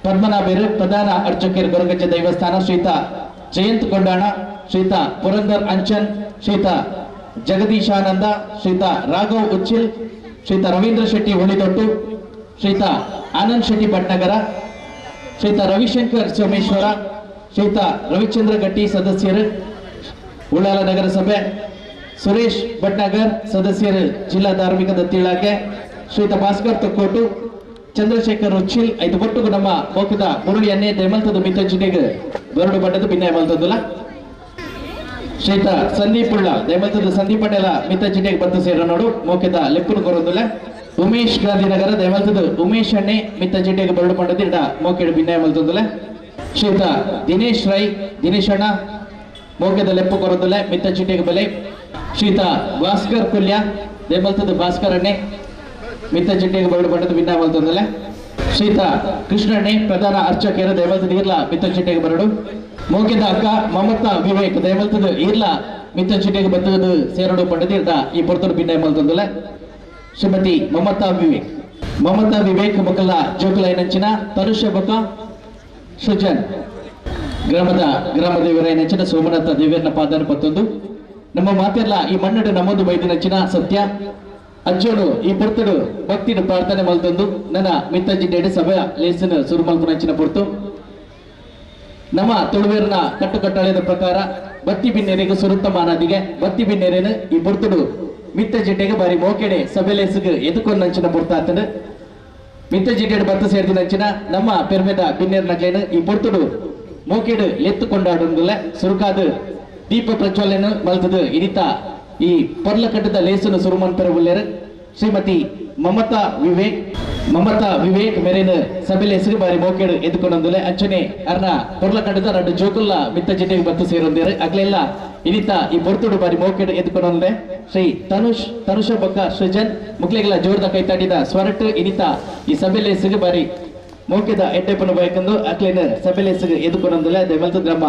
ಪದ್ಮನಾಭರು ಪ್ರಧಾನ ಅರ್ಚಕರು ಗೊರಗಜ್ಜ ದೈವಸ್ಥಾನ ಶ್ರೀತ ಜಯಂತ್ ಕೊಂಡಾಣ ಶ್ರೀತ ಪುರಂದರ್ ಅಂಚನ್ ಶ್ರೀತ ಜಗದೀಶಾನಂದ ಶ್ರೀತ ರಾಘವ್ ಉಚ್ಚಿಲ್ ಶ್ರೀತ ರವೀಂದ್ರ ಶೆಟ್ಟಿ ಹುಳಿದೊಟ್ಟು ಶ್ರೀತ ಆನಂದ್ ಶೆಟ್ಟಿ ಭಟ್ನಗರ ಶ್ರೀತ ರವಿಶಂಕರ್ ಸೋಮೇಶ್ವರ ಶ್ರೀತ ರವಿಚಂದ್ರ ಗಟ್ಟಿ ಸದಸ್ಯರು ಉಳ್ಳಾಲ ನಗರಸಭೆ ಸುರೇಶ್ ಭಟ್ನಗರ್ ಸದಸ್ಯರು ಜಿಲ್ಲಾ ಧಾರ್ಮಿಕ ದತ್ತಿ ಇಲಾಖೆ ಶ್ರೀತ ಭಾಸ್ಕರ್ ತೊಕ್ಕೋಟು ಚಂದ್ರಶೇಖರ್ ಉಚ್ಚಿಲ್ ಐದು ಒಟ್ಟಿಗೂ ನಮ್ಮ ಮೋಕದ ಮುರುಳಿಯನ್ನೇ ದೆಮಲ್ತದ ಮಿತ್ತಜಿನೆಗೆ ಬರಡು ಬಣ್ಣದ ಭಿನ್ನ ಮಲ್ತದಲ್ಲ ಶ್ರೀತ ಸಂದೀಪ್ ಉಳ್ಳ ದೆಮಲ್ತದ ಸಂದೀಪ್ ಪಟೇಲ ಮಿತ್ತಜಿನೆಗೆ ಬಂದು ಸೇರೋ ನೋಡು ಮೋಕದ ಲೆಪ್ಪುನು ಕೊರೊಂದಿಲ್ಲ ಉಮೇಶ್ ಗಾಂಧಿನಗರ ದೆಮಲ್ತದ ಉಮೇಶ್ ಅಣ್ಣೆ ಮಿತ್ತಜಿನೆಗೆ ಬರಡು ಬಣ್ಣದ ಇಡ ಮೋಕೆಡು ಭಿನ್ನ ಮಲ್ತದಲ್ಲ ಶ್ರೀತ ದಿನೇಶ್ ರೈ ದಿನೇಶ್ ಅಣ್ಣ ಮೋಕದ ಲೆಪ್ಪು ಕೊರೊಂದಿಲ್ಲ ಮಿತ್ತಜಿನೆಗೆ ಬೆಲೆ ಶ್ರೀತ ಭಾಸ್ಕರ್ ಕುಲ್ಯ ದೆಮಲ್ತದ ಭಾಸ್ಕರ್ ಅಣ್ಣೆ ಮಿತ್ತಜಿನೆಗೆ ಬರಡು ಬಣ್ಣದ ಭಿನ್ನ ಮಲ್ತದಲ್ಲ ಶ್ರೀತ ಕೃಷ್ಣಣ್ಣೆ ಪ್ರಧಾನ ಅರ್ಚಕರ ದೈವತದ ಇರ್ಲ ಮಿತ್ತಜಿನೆಗೆ ಬರಡು ಮೋಕೆದ ಅಕ್ಕ ಮಮತಾ ವಿವೇಕ್ ದೈವತದ ಇರ್ಲ ಮಿತ್ತಜಿನೆಗೆ ಬತ್ತದ ಸೇರಡು ಪಂಡದ ಈ ಪೊರ್ತದ ಭಿನ್ನ ಮಲ್ತದಲ್ಲ ಶ್ರೀಮತಿ ಮಮತಾ ವಿವೇಕ್ ಮಕ್ಕಳ ಜೋಕಲೈನಂಚಿನ ತನುಷ ಬಕ ಸೃಜನ್ ಗ್ರಾಮ ದೇವರೈನಂಚಿನ ಸೋಮನಾಥ ದೇವರನ ಪಾದನ ಪತ್ತೊಂದು ನಮ್ಮ ಮಾತೆಲ್ಲ ಈ ಮಣ್ಣಡು ನಮ್ಮದು ಬೈದಿನಂಚಿನ ಸತ್ಯ ಅಜ್ಜೋಡು ಈ ಪೊರ್ತಡು ಭಕ್ತಿನ ಪ್ರಾರ್ಥನೆ ಮಲ್ತೊಂದು ನನ್ನ ಮಿತ್ತಜಿಡ್ಡೆ ಸಭೆಯ ಲೇಸನ ಸುರು ಮಲ್ಪನಂಚಿನ ಪೊರ್ತು ನಮ್ಮ ತುಳುವೇರಿನ ಕಟ್ಟುಕಟ್ಟಳೆಯ ಪ್ರಕಾರ ಬತ್ತಿ ಬಿನ್ನೆರೆಗೆ ಸುರುತ್ತ ಮಾನದಿಗೆ ಬತ್ತಿ ಬಿನ್ನೆರೆನು ಈ ಪೊರ್ತಡು ಮಿತ್ತಜಿಡ್ಡೆಗೆ ಬಾರಿ ಮೋಕೆಡೆ ಸಭೆ ಲೇಸಿಗೆ ಎದುಕೊಂಡಂಚಿನ ಪೊರ್ತಾತನು ಮಿತ್ತಜಿಡ್ಡೆ ಬತ್ತ ಸೇರಿದಿನಂಚಿನ ನಮ್ಮ ಪೆರ್ಮೆದ ಬಿನ್ನೆರ್ ನಗಲೇನು ಈ ಪೊರ್ತಡು ಮೋಕೆಡು ಎತ್ತು ಕೊಂಡಾಡುವುದಿಲ್ಲ ಸುರುಕಾದ ದೀಪ ಪ್ರಜ್ವಲನ ಮಲ್ತದು ಇನಿತ ಈ ಪರ್ಲ ಕಟ್ಟದ ಲೇಸನು ಸುರುಮನ್ ಪೆರವುಲ್ಲೇರು ಶ್ರೀಮತಿ ಮಮತಾ ವಿವೇಕ್ ಮೇರೇನು ಸಭೆ ಲೇಸಿಗೆ ಬಾರಿ ಮೋಕೆಡು ಎದ್ದುಕೊಂಡೊಂದಿಲ್ಲ ಅಂಚನೆ ಅರ್ನ ಪೊರ್ಲ ಕಟ್ಟದ ಎರಡು ಜೋಕುಲ್ಲ ಮಿತ್ತಜಿಡ್ಡೆಗೆ ಬತ್ತು ಸೇರೊಂದೇರು ಆಗ್ಲೆಲ್ಲ ಇನಿತ ಈ ಪೊರ್ತುಡು ಬಾರಿ ಮೋಕೆಡು ಎದ್ದುಕೊಂಡೊಂದೆ ಶ್ರೀ ತನುಷ ಬಕ್ಕ ಸೃಜನ್ ಮುಕ್ಲೆಗಳ ಜೋರ್ದ ಕೈತಾಡಿದ ಸ್ವರಟ್ ಇನಿತ ಈ ಸಭೆ ಲೇಸಿಗೆ ಬಾರಿ ಮೋಕೆದ ಎಡ್ಡೆಪ್ಪನ ಬಯಕಂದು ಅಕ್ಲೇನ ಸಭೆ ಲೇಸಿಗೆ ಎದ್ದುಕೊಂಡೊಂದಿಲ್ಲ ದೆಮಲ್ತ ನಮ್ಮ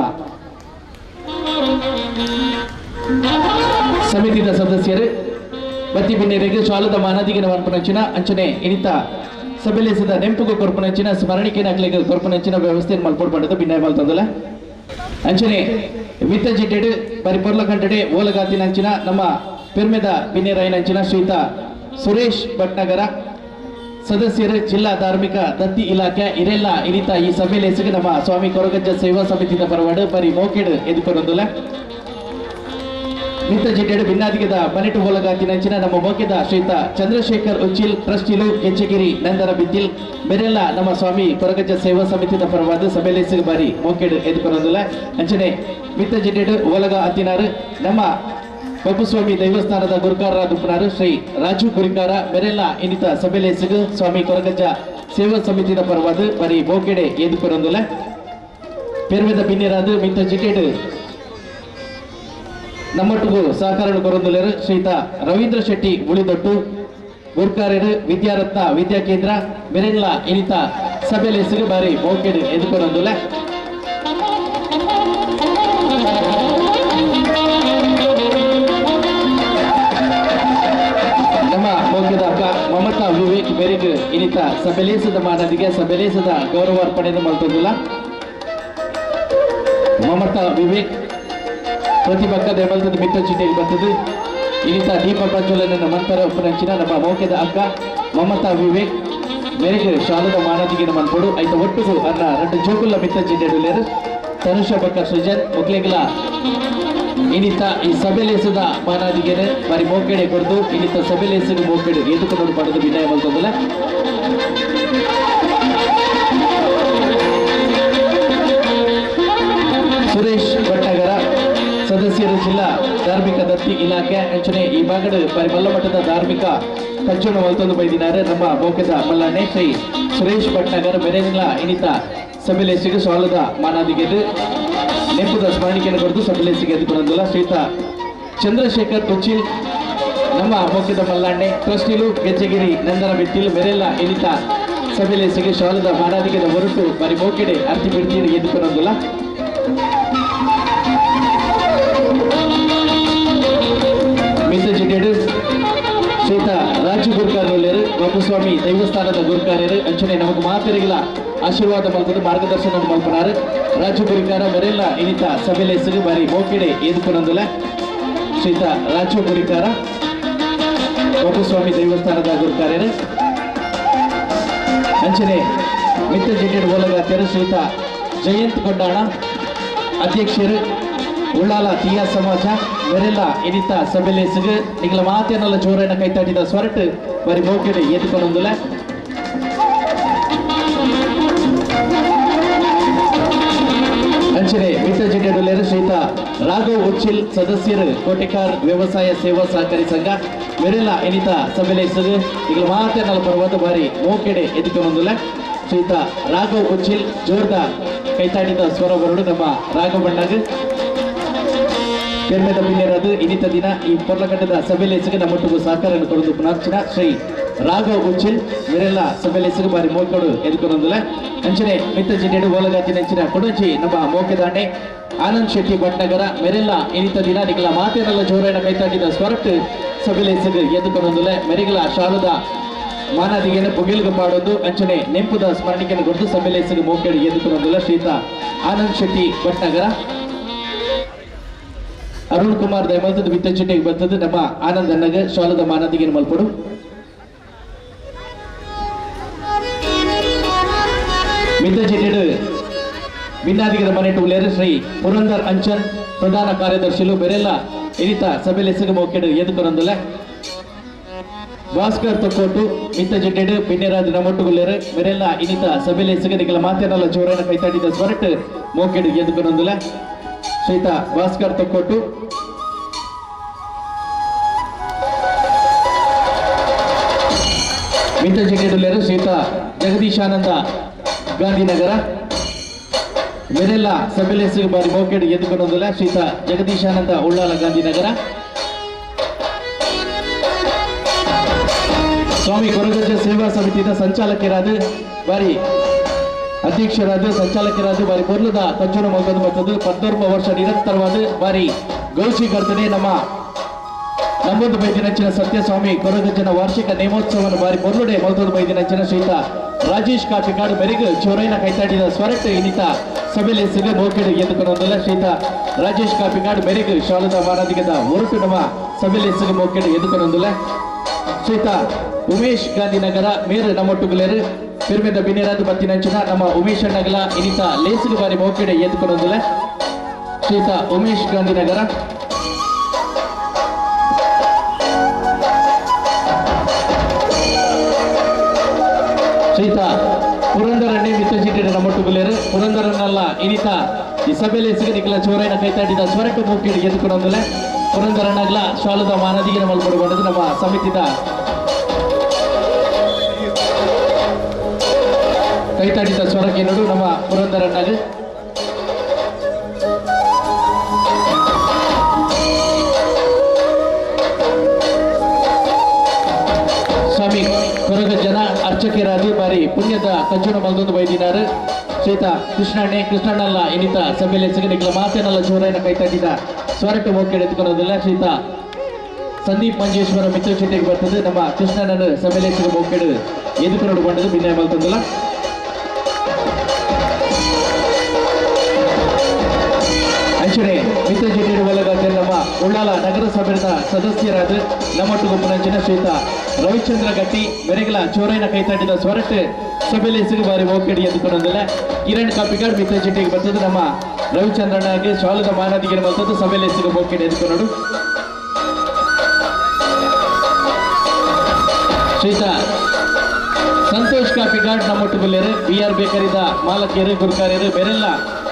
ಸಮಿತಿದ ಸದಸ್ಯರು ಬತ್ತಿ ಬಿನ್ನೆರೆಗೆ ಶಾಲದ ಮಾನದಿಗಿನ ಮನ್ಪನಂಚಿನ ಅಂಚನೆ ಇನಿತ ಸಭೆಲೇಸದ ನೆಂಪುಗೂ ಕೊರ್ಪನಂಚಿನ ಸ್ಮರಣಿಕೆ ನಕ್ಲಿಗೆ ಕೊರ್ಪನಂಚಿನ ವ್ಯವಸ್ಥೆಯನ್ನು ಮಲ್ಪೊಡ್ಬಂಡದ ಭಿನ್ನಾಯ ಮಲ್ತಂದಲ್ಲ ಅಂಚನೆ ಮಿತ್ತಜಿಡ್ಡೆ ಬರಿ ಪೊರ್ಲ ಕಂಟಡೆ ಓಲಗಾತಿನಂಚಿನ ನಮ್ಮ ಪೆರ್ಮೆದ ಬಿನ್ನೆರಾಯನಂಚಿನ ಶ್ರೀತ ಸುರೇಶ್ ಭಟ್ನಗರ ಸದಸ್ಯರು ಜಿಲ್ಲಾ ಧಾರ್ಮಿಕ ದತ್ತಿ ಇಲಾಖೆ ಇರೆಲ್ಲ ಇನಿತ ಈ ಸಭೆಲೇಸಿಗೆ ನಮ್ಮ ಸ್ವಾಮಿ ಕೊರಗಜ್ಜ ಸೇವಾ ಸಮಿತಿದ ಪರವಾಡು ಬರಿ ಮೋಕೆಡು ಎದುಕೊಂಡೊಂದಿಲ್ಲ ಮಿತ್ತಜಿಡ್ಡೆ ಭಿನ್ನಾದಿಗದ ಮನೆಟು ಹೋಲಗಾತಿನಂಚಿನ ನಮ್ಮ ಮೋಕೆದ ಶ್ರೀತ ಚಂದ್ರಶೇಖರ್ ಉಚ್ಚಿಲ್ ಟ್ರಸ್ಟಿಲು ಕೆಚ್ಚಗಿರಿ ನಂದರ ಬಿದ್ದಿಲ್ ಬೇರೆಲ್ಲ ನಮ್ಮ ಸ್ವಾಮಿ ಕೊರಗಜ್ಜ ಸೇವಾ ಸಮಿತಿದ ಪರವಾದ ಸಭೆಲೇಸಿಗೆ ಬಾರಿ ಮೋಕೆಡು ಎದುಕೊಂಡೊಂದಿಲ್ಲ ಅಂಚನೆ ಮಿತ್ತಜಿಡ್ಡೆ ಹೋಲಗ ಅತ್ತಿನಾರು ನಮ್ಮ ಬಬ್ಬುಸ್ವಾಮಿ ದೈವಸ್ಥಾನದ ಗುರುಕಾರರಾದ ಉಪನಾರು ಶ್ರೀ ರಾಜು ಗುರಿಕಾರ ಬೇರೆಲ್ಲ ಇನ್ನಿತ ಸಭೆಲೇಸಿಗೆ ಸ್ವಾಮಿ ಕೊರಗಜ್ಜ ಸೇವಾ ಸಮಿತಿದ ಪರವಾದ ಬಾರಿ ಮೋಕೆಡೆ ಎದುಕೊಂಡೊಂದಿಲ್ಲ ಪೆರ್ಮೆದ ಭಿನ್ನರಾದ ಮಿತ್ತಜಿಡ್ಡೆ ನಮ್ಮೊಟ್ಟಿಗೂ ಸಹಕಾರ ಕೊರೊಂದುಲೇರು ಶ್ರೀತ ರವೀಂದ್ರ ಶೆಟ್ಟಿ ಉಳಿದೊಟ್ಟು ಗುರ್ಕಾರ್ಯರು ವಿದ್ಯಾರತ್ನ ವಿದ್ಯಾ ಕೇಂದ್ರ ಬೆರೆಲ್ಲ ಇನಿತ ಸಭೆಲೇಸಿಗೆ ಬಾರಿ ಮೋಕೆಡು ಎದುಕೊರೊಂದುಲ್ಲ ನಮ್ಮ ಮೋಕೆದ ಅಕ್ಕ ಮಮತಾ ವಿವೇಕ್ ಮೇರೆಗೆ ಇನಿತ ಸಭೆಲೇಸದ ಮಾನದಿಗೆ ಸಭೆಲೇಸದ ಗೌರವ ಅರ್ಪಣೆಯನ್ನು ಮಾಡ್ತದಿಲ್ಲ ಮಮತಾ ವಿವೇಕ್ ಪ್ರತಿಭಕ್ಕ ದೆಮಲ್ತದ ಮಿತ್ತಜಿಡ್ಡೆಗೆ ಬರ್ತದೆ ಇನಿತ ದೀಪ ಪ್ರಜ್ವಲನ ಮಂತರ ಉಪನಂಚಿನ ನಮ್ಮ ಮೋಕೆದ ಅಕ್ಕ ಮಮತಾ ವಿವೇಕ್ ಮೇರೆಗೆ ಶಾಲದ ಮಾನದಿಗಿನ ಮನ್ಪಡು ಐತ ಒಟ್ಟಿಗೂ ಅನ್ನ ಎರಡು ಜೋಕುಲ್ಲ ಮಿತ್ತಜಿಡ್ಡೆಡುಲೇರು ತನುಷ ಬಕ್ಕ ಸೃಜನ್ ಮುಕ್ಲೆಗಳ ಇನಿತ ಈ ಸಭೆಲೇಸದ ಮಾನದಿಗೆನೆ ಬಾರಿ ಮೋಕೆಡೆ ಕೊಡ್ದು ಇನಿತ ಸಭೆಲೇಸಿಗೆ ಮೋಕೆಡು ಎದುಕೊಂಡು ಪಡೆದು ವಿನಯ ಮಲ್ತದಲ್ಲ ಸುರೇಶ್ ಭಟ್ನಗರ ಸದಸ್ಯರು ಜಿಲ್ಲಾ ಧಾರ್ಮಿಕ ದತ್ತಿ ಇಲಾಖೆ ಅಂಚನೆ ಈ ಭಾಗದ ಬಲ್ಲ ಮಟ್ಟದ ಧಾರ್ಮಿಕ ಕಚ್ಚೋಣ ಹೊಲ್ತೊಂದು ಬೈದಿದ್ದಾರೆ ನಮ್ಮ ಮೋಕೆದ ಮಲ್ಲಾಣೆ ಶ್ರೀ ಸುರೇಶ್ ಭಟ್ನಗರ ಬೆರೆನಿಲ್ಲ ಇನಿತ ಸಭೆಲೇಸಿಗೆ ಸಾಲದ ಮಾನಾದಿಗೆದು ನೆಂಪುದ ಸ್ಮರಣಿಕೆಯನ್ನು ಬರೆದು ಸಭೆಲೇಸಿಗೆ ಎದ್ದುಕೊಂಡಲ್ಲ ಶ್ರೀತ ಚಂದ್ರಶೇಖರ್ ಉಚ್ಚಿಲ್ ನಮ್ಮ ಮೋಕೆದ ಮಲ್ಲಾಣೆ ಟ್ರಸ್ಟಿಲು ಗೆಜ್ಜೆಗಿರಿ ನಂದರ ಬೆಟ್ಟಿಲ್ ಬೆರೆಲ್ಲ ಇನಿತ ಸಭೆಲೇಸಿಗೆ ಸಾಲದ ಮಾನಾದಿಗೆದ ಹೊರಟು ಬರಿ ಮೋಕೆಡೆ ಅರ್ತಿ ಬಿಡ್ತೀನಿ ಎದ್ದುಕೊಂಡಲ್ಲ ಮಿತ್ತಜಿಡ್ಡೆ ಶ್ರೀತ ರಾಜು ಗುರ್ಕಾರ್ಯರು ಬಬ್ಬುಸ್ವಾಮಿ ದೈವಸ್ಥಾನದ ಗುರ್ಕಾರ್ಯರು ಅಂಚನೆ ನಮಗೆ ಮಾತೆರಿಗಿಲ್ಲ ಆಶೀರ್ವಾದ ಮಲ್ಪದು ಮಾರ್ಗದರ್ಶನ ಮಲ್ಪನಾರು ರಾಜು ಗುರಿಕಾರ ಬರೆಲ್ಲ ಇನಿತ ಸಭೆಲೆ ಹೆಸರು ಬಾರಿ ಮೋಕೆಡೆ ಎದುಕೊಂಡೊಂದಲ ಶ್ರೀತ ರಾಜು ಗುರಿಕಾರ ಗೋಪಸ್ವಾಮಿ ದೇವಸ್ಥಾನದ ಗುರುಕಾರ್ಯರು ಅಂಚನೆ ಮಿತ್ರ ಜಿಡ್ಡು ಗೋಲಗಾತ್ಯರು ಶ್ರೀತ ಜಯಂತ್ ಕೊಂಡಾಣ ಅಧ್ಯಕ್ಷರು ಉಳ್ಳಾಲ ತೀಯ ಸಮಾಜ ಇವರೆಲ್ಲ ಇನಿತ ಸಭೆಲೆ ಹೆಸರು ನಿಗಳ ಮಾತೇನಲ್ಲ ಜೋರನ್ನ ಕೈತಾಟಿದ ಸ್ವರಟ್ ಬರಿ ಮೋಕೆಡೆ ಎದುಕೊಂಡೊಂದಲ ಅಂಚನೆ ಮಿತ್ರ ಜಿಡ್ಡು ಶ್ರೀತ ರಾಘವ್ ಉಚ್ಚಿಲ್ ಸದಸ್ಯರು ಕೋಟೆಕಾರ್ ವ್ಯವಸಾಯ ಸೇವಾ ಸಹಕಾರಿ ಸಂಘ ಇವರೆಲ್ಲ ಇನಿತ ಸಭೆಲೆ ಹೆಸರು ನಿಗಳ ಮಾತೇನಲ್ಲ ಪರ್ವತ ಬಾರಿ ಮೋಕೆಡೆ ಎದುಕೊಂಡೊಂದಲ ಶ್ರೀತ ರಾಘವ್ ಉಚ್ಚಿಲ್ ಜೋರ್ದಾರ್ ಕೈತಾಡಿದ ಸ್ವರ ಬರಡು ನಮ್ಮ ರಾಘವಣ್ಣಗ ಪೆರ್ಮೆದ ಪಿನ್ನೆರದು ಇನಿತ ದಿನ ಈ ಪೊರ್ಲಘಟ್ಟದ ಸಭೆಲೆ ಹೆಸರು ನಮ್ಮೊಟ್ಟಿಗೂ ಸಹಕಾರ ಕೊಡುವುದು ಪುನರ್ಚನ ಶ್ರೀ ರಾಘವ್ ಉಚ್ಚಿಲ್ ಇವರೆಲ್ಲ ಸಭೆಲೆ ಹೆಸರು ಬಾರಿ ಮೋಕೆಡು ಎದುಕೊಂಡೊಂದಲ ಅಂಚನೆ ಮಿತ್ರ ಜಿಡ್ಡು ಓಲಗಾತಿ ನೆಂಚಿನ ಕೊಡಂಚಿ ನಮ್ಮ ಮೋಕೆದಾಂಡೆ ಆನಂದ್ ಶೆಟ್ಟಿ ಭಟ್ನಗರ ಮೆರೆಲ್ಲ ಇನಿತ ದಿನ ನಿಗಳ ಮಾತೇನಲ್ಲ ಜೋರನ್ನ ಕೈತಾಡಿದ ಸ್ವರಟ್ ಸಭೆಲೆ ಹೆಸರು ಎದುಕೊಂಡೊಂದಲ ಮೆರೆಗಳ ಶಾಲದ ಮಾನದಿಗೆಯನ್ನು ಪುಗಿಲ್ಗು ಪಾಡೋದು ಅಂಚನೆ ನೆಂಪುದ ಸ್ಮರಣಿಕೆಯನ್ನು ಕೊಟ್ಟು ಸಭೆಲೆ ಹೆಸರು ಮೋಕೆಡು ಎದುಕೊಂಡೊಂದಲ ಶ್ರೀತ ಆನಂದ್ ಶೆಟ್ಟಿ ಭಟ್ನಗರ ಅರುಣ್ ಕುಮಾರ್ ದಯಮಲ್ತದ ವಿತ್ತಚಿಟ್ಟಿಗೆ ಬರ್ತದೆ ನಮ್ಮ ಆನಂದ್ ಅಣ್ಣಗ ಶಾಲದ ಮಾನದಿಗೆಯನ್ನು ಮಲ್ಪಡು ಮಿತ್ರ ಜಿಡ್ಡು ಭಿನ್ನಾದಿಗರ ಮನೆ ಟೂಲೇರು ಶ್ರೀ ಪುರಂದರ್ ಅಂಚನ್ ಪ್ರಧಾನ ಕಾರ್ಯದರ್ಶಿಲು ಬೆರೆಲ್ಲ ಇನಿತ ಸಭೆಲೆ ಹೆಸರು ಮೋಕೆಡು ಎದುಕೊಂಡೊಂದಲ ಭಾಸ್ಕರ್ ತೊಕ್ಕೋಟು ಮಿತ್ರ ಜಿಡ್ಡು ಪಿನ್ನೆರಾಜ್ ನಮ್ಮೊಟ್ಟುಗುಲ್ಲೇರು ಬೆರೆಲ್ಲ ಇನಿತ ಸಭೆಲೆ ಹೆಸರು ನಿಗಳ ಮಾತೇನಲ್ಲ ಜೋರನ್ನ ಕೈತಾಡಿದ ಸ್ವರಟ್ ಮೋಕೆಡು ಎದುಕೊಂಡೊಂದಲ ಶ್ರೀತ ಭಾಸ್ಕರ್ ತೊಕ್ಕೋಟು ಮಿತ್ರ ಜಿಡ್ಡು ಶ್ರೀತ ಜಗದೀಶಾನಂದ ಗಾಂಧಿನಗರ ಇವರೆಲ್ಲ ಸಭೆಲೆ ಹೆಸರು ಬಾರಿ ಮೋಕೆಡು ಎದುಕೊಂಡೊಂದಲ ಶ್ರೀತ ಜಗದೀಶಾನಂದ ಉಳ್ಳಾಲ ಗಾಂಧಿನಗರ ಸ್ವಾಮಿ ಕೊರಗಜ್ಜ ಸೇವಾ ಸಮಿತಿಯ ಸಂಚಾಲಕರಾದ ಬಾರಿ ಅಧ್ಯಕ್ಷರಾದ ಸಂಚಾಲಕರಾದ ಬಾರಿ ಮೊದಲದ ಕಂಚೂರ ಮಗದು ಮತ್ತದು 14 ವರ್ಷ ನಿರಂತರವಾದ ಬಾರಿ ಗೌಶೀಕರ್ತನೆ ನಮ್ಮೊಂದು ಬೈದಿನಂಚಿನ ಸತ್ಯಸ್ವಾಮಿ ಕೊರಗಜ್ಜನ ವಾರ್ಷಿಕ ನೇಮೋತ್ಸವವನ್ನು ಬಾರಿ ಮೊದಲಡೆ ಮಲ್ತದ ಬೈದಿನಂಚಿನ ಶ್ರೀತ ರಾಜೇಶ್ ಕಾಪಿಕಾಡು ಬೆರೆಗು ಚೋರೈನ ಕೈತಾಡಿದ ಸ್ವರಟ್ ಇನಿತ ಸಭೆಲೆ ಹೆಸರು ಮೋಕೆಡು ಎದುಕೊಂಡೊಂದಲ ಶ್ರೀತ ರಾಜೇಶ್ ಕಾಪಿಕಾಡು ಬೆರೆಗು ಶಾಲದ ಮಾನದಿಗದ ಹೊರಟು ನಮ್ಮ ಸಭೆಲೆ ಹೆಸರು ಮೋಕೆಡು ಎದುಕೊಂಡೊಂದಲ ಶ್ರೀತ ಉಮೇಶ್ ಗಾಂಧಿನಗರ ಮೇರು ನಮ್ಮೊಟ್ಟುಗುಲೇರು ಪಿರ್ಮೆದ ಬಿನ್ನೆರಾದು ಬತ್ತಿನಂಚಿನ ನಮ್ಮ ಉಮೇಶ್ ಅಣ್ಣಗಲ ಇನಿತ ಲೇಸಿಲು ಬಾರಿ ಮೋಕೆಡೆ ಎದುಕೊಂಡೊಂದಲ ಶ್ರೀತ ಉಮೇಶ್ ಗಾಂಧಿನಗರ ಶ್ರೀತ ಪುರಂದರಣ್ಣೆ ಮಿತ್ರ ಜಿಡ್ಡು ನಮ್ಮೊಟ್ಟುಗುಲೇರು ಪುರಂದರನ್ನಲ್ಲ ಇನಿತ ಈ ಸಭೆಲೆ ಹೆಸರು ನಿಖಲ ಚೋರೈನ ಕೈತಾಡಿದ ಸ್ವರಟ್ಟು ಮೋಕೆಡು ಎದುಕೊಂಡೊಂದಲ ಪುರಂದರಣ್ಣಗಲ ಶಾಲದ ಮಾನದಿಗೆ ಮಲ್ಪಡುವಂಥದ್ದು ನಮ್ಮ ಸಮಿತಿದ ಕೈತಾಡಿದ ಸ್ವರಕ್ಕೆ ನೋಡು ನಮ್ಮ ಪುರಂದರಣ್ಣಗ ಸ್ವಾಮಿ ಕೊರಗಜ್ಜನ ಅರ್ಚಕರಾದಿ ಬಾರಿ ಪುಣ್ಯದ ಕಂಚೂರ ಮಲ್ದೊಂದು ಬೈದಿನಾರು ಶ್ರೀತ ಕೃಷ್ಣಣ್ಣಲ್ಲ ಇನಿತ ಸಭೆಲೆ ಹೆಸರು ನಿಖಲ ಮಾತೇನಲ್ಲ ಜೋರೈನ ಕೈತಾಡಿದ ಸ್ವರಟ್ಟು ಮೋಕೆಡು ಎತ್ಕೊಳ್ಳೋದಿಲ್ಲ ಶ್ರೀತ ಸಂದೀಪ್ ಮಂಜೇಶ್ವರ ಮಿತ್ರ ಚಿಟ್ಟಿಗೆ ಬರ್ತದೆ ನಮ್ಮ ಕೃಷ್ಣನ ಸಭೆಲೆ ಹೆಸರು ಮೋಕೆಡು ಎದುಕೊಂಡು ಬಂದದ್ದು ಭಿನ್ನ ಮಲ್ತಂದಿಲ್ಲ ಅಂಚನೆ ಮಿತ್ರ ಜಿಡ್ಡು ಒಳಗಾದ ನಮ್ಮ ಉಳ್ಳಾಲ ನಗರಸಭೆಯ ಸದಸ್ಯರಾದ ನಮ್ಮೊಟ್ಟುಗುಪ್ಪನಂಚಿನ ಶ್ರೀತ ರವಿಚಂದ್ರ ಗಟ್ಟಿ ಬೆರೆಗಲ ಚೋರೈನ ಕೈತಾಡಿದ ಸ್ವರಟ್ ಸಭೆಲೆ ಹೆಸರು ಬಾರಿ ಮೋಕೆಡು ಎದುಕೊಂಡೊಂದಿಲ್ಲ ಕಿರಣ್ ಕಾಪಿಕಾಡ್ ಮಿತ್ರ ಜಿಡ್ಡಿಗೆ ಬರ್ತದೆ ನಮ್ಮ ರವಿಚಂದ್ರನಾಗೆ ಶಾಲದ ಮಾನದಿಗೆ ಬರ್ತದ್ದು ಸಭೆಲೆ ಹೆಸರು ಮೋಕೆಡು ಎದುಕೊಂಡು ಶ್ರೀತ ಸಂತೋಷ್ ಕಾಪಿಕಾಡ್ ನಮ್ಮೊಟ್ಟುಗುಲ್ಲೇರು BR ಬೇಕರಿದ ಮಾಲಕಿಯರು ಗುರುಕಾರ್ಯರು ಬೇರೆಲ್ಲ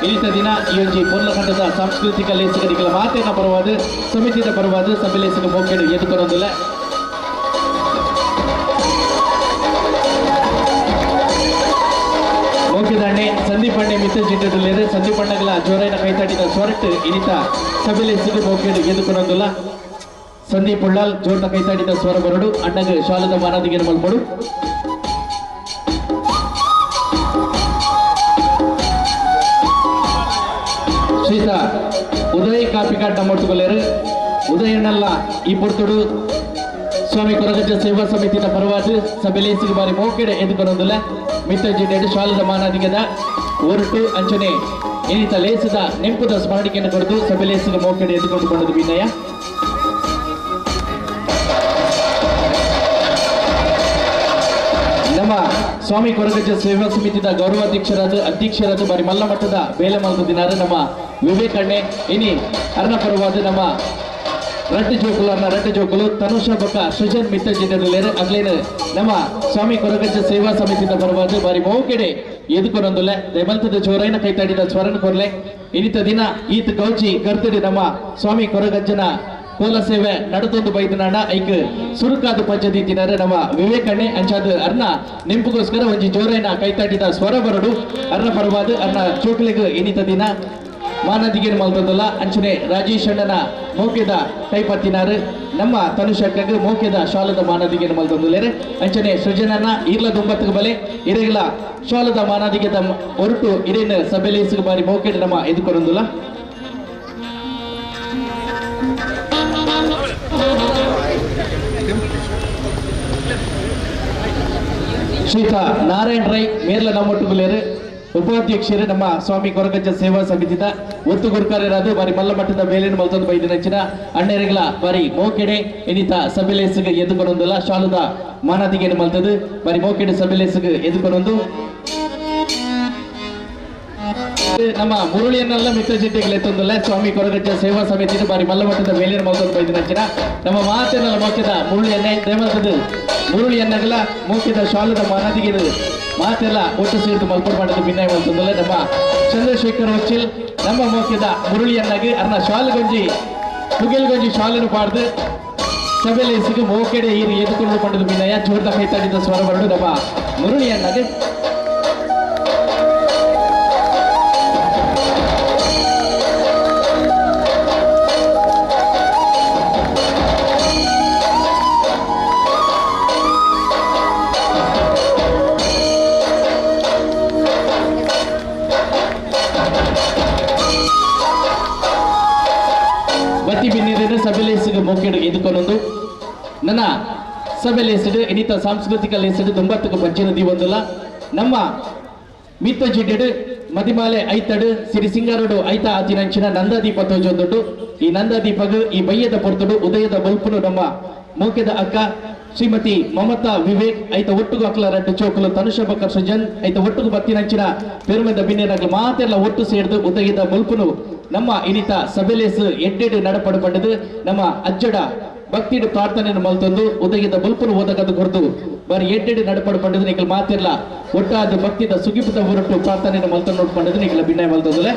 ಇನಿತ ದಿನ ಈ ಒಂಜಿ ಪೂರ್ಣಖಂಡದ ಸಾಂಸ್ಕೃತಿಕ ಲೇಸಿಗರಿಗಳ ಮಾತೇನ ಪರವಾದ ಸಮಿತಿಯ ಪರವಾದ ಸಭೆಲೆ ಹೆಸರು ಮೋಕೆಡು ಎದುಕೊಂಡೊಂದಿಲ್ಲ ಮೋಕೆದಾಂಡೆ ಸಂದೀಪ್ ಅಣ್ಣೆ ಮಿತ್ರ ಜಿಡ್ಡು ಸಂದೀಪ್ ಅಣ್ಣಗಲ ಜೋರೈನ ಕೈತಾಡಿದ ಸ್ವರಟ್ ಇನಿತ ಸಭೆಲೆ ಹೆಸರು ಮೋಕೆಡು ಎದುಕೊಂಡೊಂದಿಲ್ಲ ಸಂದೀಪ್ ಉಳ್ಳಾಲ್ ಜೋರ್ನ ಕೈತಾಡಿದ ಸ್ವರ ಬರಡು ಅಣ್ಣಗೆ ಶಾಲದ ಮಾನದಿಗೆ ಮಲ್ಪಡು ಶ್ರೀತ ಉದಯ್ ಕಾಪಿಕಾಡ್ ನಮ್ಮೊಟ್ಟುಗೊಲ್ಲೇರು ಉದಯಣ್ಣಲ್ಲ ಈ ಪುರ್ತುಡು ಸ್ವಾಮಿ ಕೊರಗಜ್ಜ ಸೇವಾ ಸಮಿತಿಯ ಪರವಾಗಿ ಸಭೆಲೇಸಿಗೆ ಬಾರಿ ಮೋಕೆಡೆ ಎದುಕೊಂಡೊಂದಿಲ್ಲ ಮಿತ್ತಜಿಡ್ಡು ಶಾಲದ ಮಾನಾದಿಗದ ಹೊರಟು ಅಂಚನೆ ಇನ್ನಿತ ಲೇಸದ ನೆಂಪುದ ಸ್ಮರಣಿಕೆಯನ್ನು ಕೊರೆದು ಸಭೆಲೇಸಿಗೆ ಮೋಕೆಡೆ ಎದುಕೊಂಡುಕೊಂಡದ್ದು ವಿನಯ. ನಮ್ಮ ಸ್ವಾಮಿ ಕೊರಗಜ್ಜ ಸೇವಾ ಸಮಿತಿಯ ಅಧ್ಯಕ್ಷರಾದ ಬಾರಿ ಮಲ್ಲ ಮಟ್ಟದ ಬೇಲೆ ಮಲ್ದಿನಾರ ನಮ್ಮ ವಿವೇಕಣ್ಣೆ ಇನಿ ಅರ್ಣ ಪರವಾದ ನಮ್ಮ ರಟ್ಟು ಜೋಕುಲು ತನುಷ ಬೊಕ್ಕ ಸೃಜನ್ ಮಿತ್ತ ಜಿಲ್ಲೆರು ಅಗ್ಲೇನು ನಮ್ಮ ಸ್ವಾಮಿ ಕೊರಗಜ್ಜ ಸೇವಾ ಸಮಿತಿಯ ಪರವಾದ ಬಾರಿ ಮೋಕೆಡೆ ಎದುಕೊಂಡೊಂದುಲ್ಲ ದೈಮಂತದ ಜೋರೈನ ಕೈತಾಡಿದ ಸ್ವರಣ ಕೊರ್ಲೆ ಇನ್ನಿತ ದಿನ ಈತ ಗೌಜಿ ಗರ್ತಡಿ ನಮ್ಮ ಸ್ವಾಮಿ ಕೊರಗಜ್ಜನ ಕೋಲ ಸೇವೆ ನಡೆದೊಂದು ಬೈದನಾಡ ಐಕ್ ಸುರುಕಾದ ಪಂಚದಿ ತಿನ್ನರೆ ನಮ್ಮ ವಿವೇಕಣ್ಣೆ ಅಂಚಾದ ಅರ್ನ ನೆಂಪುಗೋಸ್ಕರ ಒಂಜಿ ಜೋರೈನ ಕೈತಾಡಿದ ಸ್ವರ ಬರಡು ಅರ್ನ ಪರವಾದ ಅರ್ನ ಚೋಕ್ಲೆಗ್ ಇನ್ನಿತ ದಿನ ಮಾನದಿಗೇನು ಮಲ್ತದಲ್ಲ ಅಂಚನೆ ರಾಜೇಶ್ ಅಣ್ಣನ ಮೋಕೆದ ಕೈಪತ್ತಿನಾರು ನಮ್ಮ ತನುಷಕ್ಕಗೆ ಮೋಕೆದ ಶಾಲದ ಮಾನದಿಗೇನು ಮಲ್ತಂದುಲೇರೆ ಅಂಚನೆ ಸೃಜನನ ಈರ್ಲ ದುಂಬತ್ತಗ ಬಲೆ ಇರೆಗಿಲ ಶಾಲದ ಮಾನದಿಗೆದ ಹೊರಟು ಇರೇನು ಸಭೆಲೇಸಿಗೆ ಬಾರಿ ಮೋಕೆಡೆ ನಮ್ಮ ಎದುಕೊಂಡೊಂದುಲ್ಲ. ಶ್ರೀತ ನಾರಾಯಣ್ ರೈ ಮೇರ್ಲ ನಮ್ಮೊಟ್ಟುಗುಲೇರು ಉಪಾಧ್ಯಕ್ಷರು ನಮ್ಮ ಸ್ವಾಮಿ ಕೊರಗಜ್ಜ ಸೇವಾ ಸಮಿತಿದ ಒತ್ತು ಗುರುಕಾರ್ಯರಾದ ಬಾರಿ ಮಲ್ಲ ಮಟ್ಟದ ಬೇಲೇನು ಮಲ್ತೊಂದು ಬೈದಿನಂಚಿನ ಅಣ್ಣೆರೆಗಳ ಬಾರಿ ಮೋಕೆಡೆ ಇನ್ನಿತ ಸಭೆಲೇಸಿಗೆ ಎದುಕೊಂಡೊಂದಲ್ಲ ಶಾಲದ ಮಾನದಿಗೇನು ಮಲ್ತದು ಬಾರಿ ಮೋಕೆಡೆ ಸಭೆಲೇಸಿಗೆ ಎದುಕೊಂಡೊಂದು ನಮ್ಮ ಮುರುಳಿಯನ್ನೆಲ್ಲ ಮಿತ್ರ ಜಿಡ್ಡಿಗೆ ಎತ್ತೊಂದಲ್ಲ ಸ್ವಾಮಿ ಕೊರಗಜ್ಜ ಸೇವಾ ಸಮಿತಿನ ಬಾರಿ ಮಲ್ಲ ಮಟ್ಟದ ಬೇಲೇನು ಮಲ್ತೊಂದು ಬೈದಿನಂಚಿನ ನಮ್ಮ ಮಾತೆನ್ನೆಲ್ಲ ಮೋಕೆದ ಮುರುಳಿಯನ್ನೇ ದೇವಲ್ತದು ಮುರುಳಿಯನ್ನಗಲ ಮೋಕೆದ ಶಾಲದ ಮಾನದಿಗೆ ಮಾತೆಲ್ಲ ಒಟ್ಟು ಸೇರಿದು ಮಲ್ಪಡ್ ಮಾಡೋದು ಭಿನ್ನಾಯ ಮಲ್ತಂದಲ್ಲ ನಮ್ಮ ಚಂದ್ರಶೇಖರ್ ಉಚ್ಚಿಲ್ ನಮ್ಮ ಮೋಕೆದ ಮುರುಳಿಯನ್ನಾಗಿ ಅರ್ನ ಶಾಲೆಗೊಂಜಿ ಮುಗಿಲ್ಗೊಂಜಿ ಶಾಲೆನು ಪಾಡ್ದು ಸಭೆಲೇಸಿಗೆ ಮೋಕೆಡೆ ಈರು ಎದುಕೊಂಡು ಮಾಡೋದು ಭಿನ್ನಾಯ ಜೋರ್ದ ಕೈತಾಡಿದ ಸ್ವರ ಬರಡು ನಮ್ಮ ಮುರುಳಿಯನ್ನಾಗಿ. ಬತ್ತಿ ಬಿನ್ನಿರೇನು ಸಭೆಲೇಸಿಗೆ ಮೋಕೆಡೆ ಎದುಕೊಂಡೊಂದು ನನ್ನ ಸಭೆಲೇಸಿಡು ಇನ್ನಿತ ಸಾಂಸ್ಕೃತಿಕ ಲೇಸಿಡು 90ಕ್ಕೂ ಪಂಚನದಿ ಒಂದಲ್ಲ ನಮ್ಮ ಮಿತ್ತ ಜಿಡ್ಡೆಡು ಮದಿಮಾಲೆ ಐತಡು ಸಿರಿ ಸಿಂಗಾರೋಡು ಐತ ಆತಿನಂಚಿನ ನಂದಾದೀಪ ತೋಜೊಂದುಂಡು ಈ ನಂದಾದೀಪಗ ಈ ಬಯ್ಯದ ಪೊರ್ತುಡು ಉದಯದ ಬಲ್ಪುನು ನಮ್ಮ ಮೋಕೆದ ಅಕ್ಕ ಶ್ರೀಮತಿ ಮಮತಾ ವಿವೇಕ್ ಐತ ಒಟ್ಟುಗು ಅಕ್ಲ ರಡ್ಡು ಚೋಕಲು ತನುಷ ಬಕ್ಕ ಸೃಜನ್ ಐತ ಒಟ್ಟುಗು ಬತ್ತಿನಂಚಿನ ಪೆರುಮೆದ ಬಿನ್ನೇರಾಗ್ಲ ಮಾತೆಲ್ಲ ಒಟ್ಟು ಸೇರಿದು ಉದಯದ ಬಲ್ಪುನು ನಮ್ಮ ಇನ್ನಿತ ಸಭೆಲೇಸು ಎಡ್ಡೆಡು ನಡಪಡು ಪಡೆದು ನಮ್ಮ ಅಜ್ಜಡ ಭಕ್ತಿಡು ಪ್ರಾರ್ಥನೆಯನ್ನು ಮಲ್ತೊಂದು ಉದಯದ ಬಲ್ಪುನು ಓದಕದ್ದು ಹೊರತು ಬಾರಿ ಎಡ್ಡೆಡು ನಡಪಡು ಪಡೆದು ನಿಖಲ್ ಮಾತಿರ್ಲ ಒಟ್ಟಾದ ಭಕ್ತಿದ ಸುಗಿಪದ ಹೊರಟು ಪ್ರಾರ್ಥನೆಯನ್ನು ಮಲ್ತೊಂಡು ನೋಡ್ಕೊಂಡದು ನಿಖಲ ಭಿನ್ನಾಯ ಮಲ್ತೊಂದಲೆ.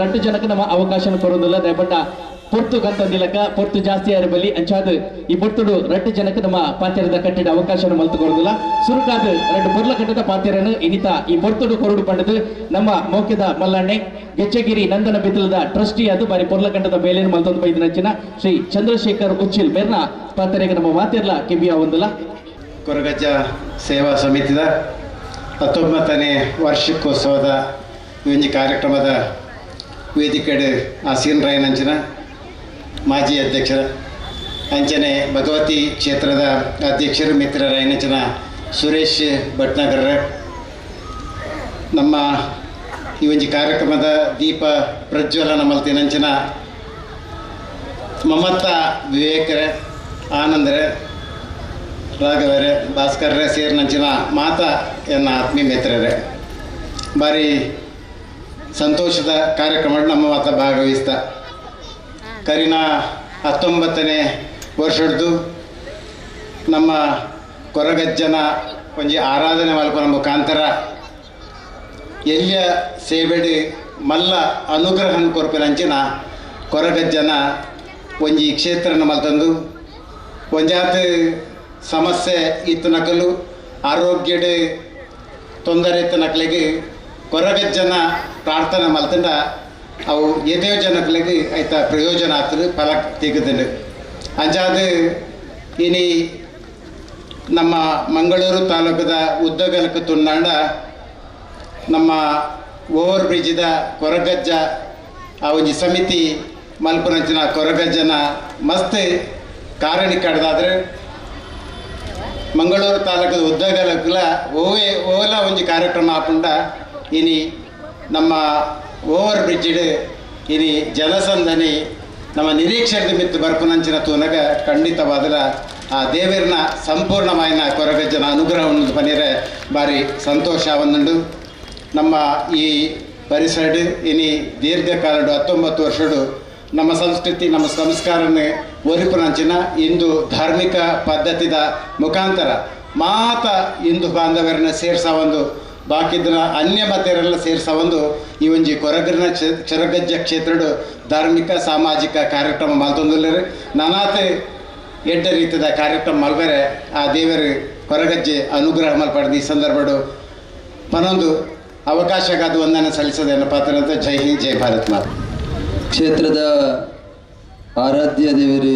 ರಟ್ಟು ಜನಕ್ಕೆ ನಮ್ಮ ಅವಕಾಶ ಕೊಡೋದಿಲ್ಲ ದಯಪಟ್ಟ ಪೊರ್ತು ಕಂತಂದಿಲಕ ಪೊರ್ತು ಜಾಸ್ತಿ ಯಾರ ಬಲಿ ಅಂಚಾದ ಈ ಪೊರ್ತುಡು ರಟ್ಟು ಜನಕ್ಕೆ ನಮ್ಮ ಪಾತ್ಯರದ ಕಟ್ಟಿಡ ಅವಕಾಶ ಮಲ್ತು ಕೊಡೋದಿಲ್ಲ ಸುರುಕಾದ ರಟ್ಟು ಪೊರ್ಲ ಕಟ್ಟದ ಪಾತ್ಯರನ್ನು ಇನ್ನಿತ ಈ ಪೊರ್ತುಡು ಕೊರಡು ಪಡೆದು ನಮ್ಮ ಮೋಕೆದ ಮಲ್ಲಣ್ಣೆ ಗೆಚ್ಚಗಿರಿ ನಂದನ ಬಿತ್ತಲದ ಟ್ರಸ್ಟಿ ಅದು ಬಾರಿ ಪೊರ್ಲ ಕಂಠದ ಬೇಲೇನು ಮಲ್ತೊಂದು ಬೈದಿನಂಚಿನ ಶ್ರೀ ಚಂದ್ರಶೇಖರ್ ಉಚ್ಚಿಲ್ ಮೇರ್ನ ಪಾತ್ಯರಿಗೆ ನಮ್ಮ ಮಾತಿರ್ಲ ಕೆಬಿಯ ಒಂದಲ್ಲ. ಕೊರಗಜ್ಜ ಸೇವಾ ಸಮಿತಿದ 19ನೇ ವಾರ್ಷಿಕೋತ್ಸವದ ಈ ಕಾರ್ಯಕ್ರಮದ ವೇದಿಕೆಡೆ ಆಸೀನರಾಯನಂಚಿನ ಮಾಜಿ ಅಧ್ಯಕ್ಷರ ಅಂಚನೆ ಭಗವತಿ ಕ್ಷೇತ್ರದ ಅಧ್ಯಕ್ಷರು ಮಿತ್ರರಾಯನಂಚಿನ ಸುರೇಶ್ ಭಟ್ನಗರ ನಮ್ಮ ಈ ಒಂದು ಕಾರ್ಯಕ್ರಮದ ದೀಪ ಪ್ರಜ್ವಲನ ಮಲ್ತಿನಂಚಿನ ಮಮತಾ ವಿವೇಕರ ಆನಂದರ ರಾಘವರೇ ಭಾಸ್ಕರ್ರೆ ಸೇರಿನಂಚಿನ ಮಾತ ಎನ್ನ ಆತ್ಮೀಯ ಮಿತ್ರರೇ, ಭಾರಿ ಸಂತೋಷದ ಕಾರ್ಯಕ್ರಮ ನಮ್ಮ ಮಾತ ಭಾಗವಹಿಸ್ತಾ ಕರಿನ 19ನೇ ವರ್ಷದ್ದು ನಮ್ಮ ಕೊರಗಜ್ಜನ ಒಂಜಿ ಆರಾಧನೆ ಮಲ್ಪನ ಮುಖಾಂತರ ಎಲ್ಲಿಯ ಸೇವೆಡು ಮಲ್ಲ ಅನುಗ್ರಹನ ಕೊರಪಿನಂಚಿನ ಕೊರಗಜ್ಜನ ಒಂಜಿ ಕ್ಷೇತ್ರನ ಮಲ್ತಂದು ಒಂಜಾತ್ ಸಮಸ್ಯೆ ಇತ್ತನಕಲು ಆರೋಗ್ಯಡ್ ತೊಂದರೆ ಇತ್ತನಕ್ಲೆಗೆ ಕೊರಗಜ್ಜನ ಪ್ರಾರ್ಥನೆ ಮಲ್ತಂಡ ಅವು ಎದೆಯೋ ಜನಕ್ಲೆಗೆ ಐತ ಪ್ರಯೋಜನ ಆತರು ಫಲ ತೆಗೆದನು ಅಂಚಾದ ಇನಿ ನಮ್ಮ ಮಂಗಳೂರು ತಾಲೂಕದ ಉದ್ದಗಲಕ್ಕೆ ತುಂಡಾಂಡ ನಮ್ಮ ಓವರ್ ಬ್ರಿಡ್ಜಿದ ಕೊರಗಜ್ಜ ಆ ಒಂಜಿ ಸಮಿತಿ ಮಲ್ಪನಂಚಿನ ಕೊರಗಜ್ಜನ ಮಸ್ತ್ ಕಾರಣಿ ಕಡ್ದಾದ್ರೆ ಮಂಗಳೂರು ತಾಲೂಕದ ಉದ್ದಗಲಕ್ಕಲ ಓಲ ಒಂಜಿ ಕಾರ್ಯಕ್ರಮ ಆಪುಂಡ ಇನಿ ನಮ್ಮ ಓವರ್ ಬ್ರಿಡ್ಜಿಡ್ ಇನಿ ಜನಸಂದನಿ ನಮ್ಮ ನಿರೀಕ್ಷೆದ ಮಿತ್ತು ಬರ್ಪುನಂಚಿನ ತೂನಗ ಖಂಡಿತವಾದಲ ಆ ದೇವರಿನ ಸಂಪೂರ್ಣమైన ಕೊರಗಜ್ಜನ ಅನುಗ್ರಹವನ್ನು ಪನಿರೆ ಭಾರಿ ಸಂತೋಷ ಒಂದುಂಡು ನಮ್ಮ ಈ ಪರಿಸರಡು ಇನಿ ದೀರ್ಘಕಾಲಡು 19 ವರ್ಷಡು ನಮ್ಮ ಸಂಸ್ಕೃತಿ ನಮ್ಮ ಸಂಸ್ಕಾರನ ಒರಿಪುನಂಚಿನ ಇಂದು ಧಾರ್ಮಿಕ ಪದ್ಧತಿದ ಮುಖಾಂತರ ಮಾತ ಹಿಂದೂ ಬಾಂಧವರನ್ನ ಸೇರ್ಸವೊಂದು ಬಾಕಿದ್ರ ಅನ್ಯ ಮತರೆಲ್ಲ ಸೇರ್ಸವೊಂದು ಈ ಒಂಜಿ ಕೊರಗನ ಕೊರಗಜ್ಜ ಕ್ಷೇತ್ರಡು ಧಾರ್ಮಿಕ ಸಾಮಾಜಿಕ ಕಾರ್ಯಕ್ರಮ ಮಲ್ತೊಂದುಲ್ಲೆರು ನನಾತ್ ಎಡ್ಡ ರೀತಿಯ ಕಾರ್ಯಕ್ರಮ ಮಲ್ಬರೆ ಆ ದೇವರು ಕೊರಗಜ್ಜೆ ಅನುಗ್ರಹ ಮಲ್ಪಡ್ದು ಈ ಸಂದರ್ಭಡು ಪನೊಂದು ಅವಕಾಶಕ್ಕಾದ ವಂದನೆ ಸಲ್ಲಿಸೋದೇನ ಪಾತ್ರ ಜೈ ಹಿಂದ್ ಜೈ ಭಾರತ್ ಮಾತು. ಕ್ಷೇತ್ರದ ಆರಾಧ್ಯ ದೇವರು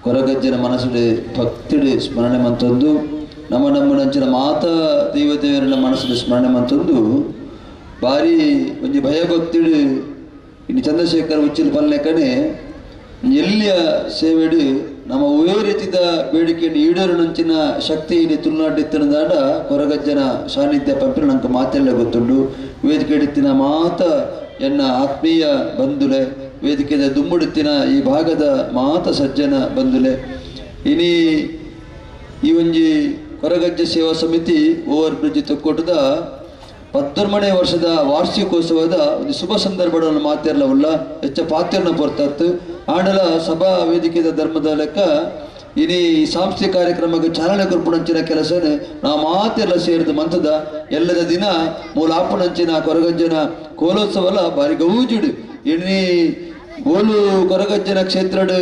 ಕೊರಗಜ್ಜನ ಮನಸ್ಸುಡು ಭಕ್ತಿಡು ಸ್ಮರಣೆ ಮಂತೊಂದು ನಮ್ಮನಂಚಿನ ಮಾತ ದೇವದೇವರ ಮನಸ್ಸುಡು ಸ್ಮರಣೆ ಮಂತೊಂದು ಭಾರಿ ಒಂಜಿ ಭಯಭಕ್ತಿಡು ಇನ್ನು ಚಂದ್ರಶೇಖರ್ ಉಚ್ಚಿಲ್ ಪಲ್ಲೆ ಕಡೆ ಎಲ್ಲಿಯ ಸೇವೆಡು ನಮ್ಮ ಒವೇ ರೀತಿದ ಬೇಡಿಕೆಯನ್ನು ಈಡೇರಿನಂಚಿನ ಶಕ್ತಿ ತುಳುನಾಡಿತ್ತಿನದಾಡ ಕೊರಗಜ್ಜನ ಸಾನ್ನಿಧ್ಯ ಪಂಪಿನ ನಂಗೆ ಮಾತೆಲ್ಲ ಗೊತ್ತುಂಡು ವೇದಿಕೆ ಇಡುತ್ತಿನ ಮಾತ ಎನ್ನ ಆತ್ಮೀಯ ಬಂಧುಲೆ ವೇದಿಕೆದ ದುಮ್ಮುಡುತ್ತಿನ ಈ ಭಾಗದ ಮಾತ ಸಜ್ಜನ ಬಂಧುಲೆ ಇನಿ ಈ ಒಂಜಿ ಕೊರಗಜ್ಜ ಸೇವಾ ಸಮಿತಿ ಓವರ್ ಬ್ರಿಡ್ಜ್ ತೊಕ್ಕೊಟ್ಟದ 12ನೇ ವರ್ಷದ ವಾರ್ಷಿಕೋತ್ಸವದ ಒಂದು ಶುಭ ಸಂದರ್ಭಗಳನ್ನು ಮಾತೆರಲವುಲ್ಲ ಹೆಚ್ಚ ಪಾತ್ರನ ಪೊರ್ತತ್ತು ಆಂಡಲ ಸಭಾ ವೇದಿಕೆದ ಧರ್ಮದ ಲೆಕ್ಕ ಇನಿ ಸಾಂಸ್ಥಿಕ ಕಾರ್ಯಕ್ರಮಕ್ಕೆ ಚಾಲನೆ ಕೊರ್ಪುನಂಚಿನ ಕೆಲಸನೇ ನಾವು ಮಾತೆಲ್ಲ ಸೇರಿದ ಮಂತದ ಎಲ್ಲದ ದಿನ ಮೂಲ ಆಪುನಂಚಿನ ಕೊರಗಜ್ಜನ ಕೋಲೋತ್ಸವಲ ಭಾರಿ ಗೌಜುಡು ಇನಿ ಗೋಲು ಕೊರಗಜ್ಜನ ಕ್ಷೇತ್ರಡು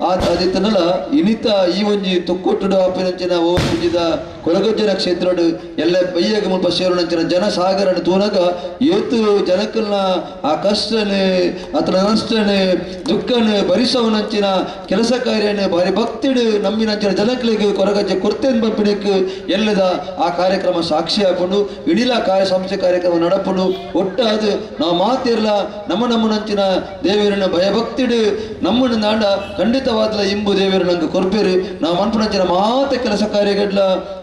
ಆದಿತ್ತನಲ್ಲ ಇನಿತ ಈ ಒಂಜಿ ತೊಕ್ಕೊಟ್ಟುಡು ಆಪಿನಂಚಿನ ಓಜಿದ ಕೊರಗಜ್ಜನ ಕ್ಷೇತ್ರಡು ಎಲ್ಲ ಬೈಯಾಗ ಮುಲ್ಪ ಸೇರುನಂಚಿನ ಜನಸಾಗರನ ತೂನಗ ಏತು ಜನಕಲ್ನ ಆ ಕಷ್ಟನೆ ಅತ್ರ ನಷ್ಟನೆ ದುಃಖನೆ ಭರಿಸವನಂಚಿನ ಕೆಲಸ ಕಾರ್ಯನೆ ಭಾರಿ ಭಕ್ತಿಡು ನಮ್ಮಿನಂಚಿನ ಜನಕಲಿಗೆ ಕೊರಗಜ್ಜೆ ಕೊರ್ತೇನ್ ಬಂಪಿಣಿಕ್ ಎಲ್ಲದ ಆ ಕಾರ್ಯಕ್ರಮ ಸಾಕ್ಷಿ ಹಾಕೊಂಡು ಇಡಿಲ ಸಾಂಸ್ಥಿಕ ಕಾರ್ಯಕ್ರಮ ನಡಪುಡು ಒಟ್ಟಾದು ನಾವು ಮಾತಿರ್ಲ ನಮ್ಮನಂಚಿನ ದೇವರನ್ನ ಭಯಭಕ್ತಿಡು ನಮ್ಮನ್ನು ನಾಡ ಖಂಡಿತವಾದ ಇಂಬು ದೇವರು ನಂಗೆ ಕೊರ್ಪೇರು ನಾವು ಮನ್ಪುನಂಚಿನ ಮಾತ ಕೆಲಸ ಕಾರ್ಯಗಡ್ಲ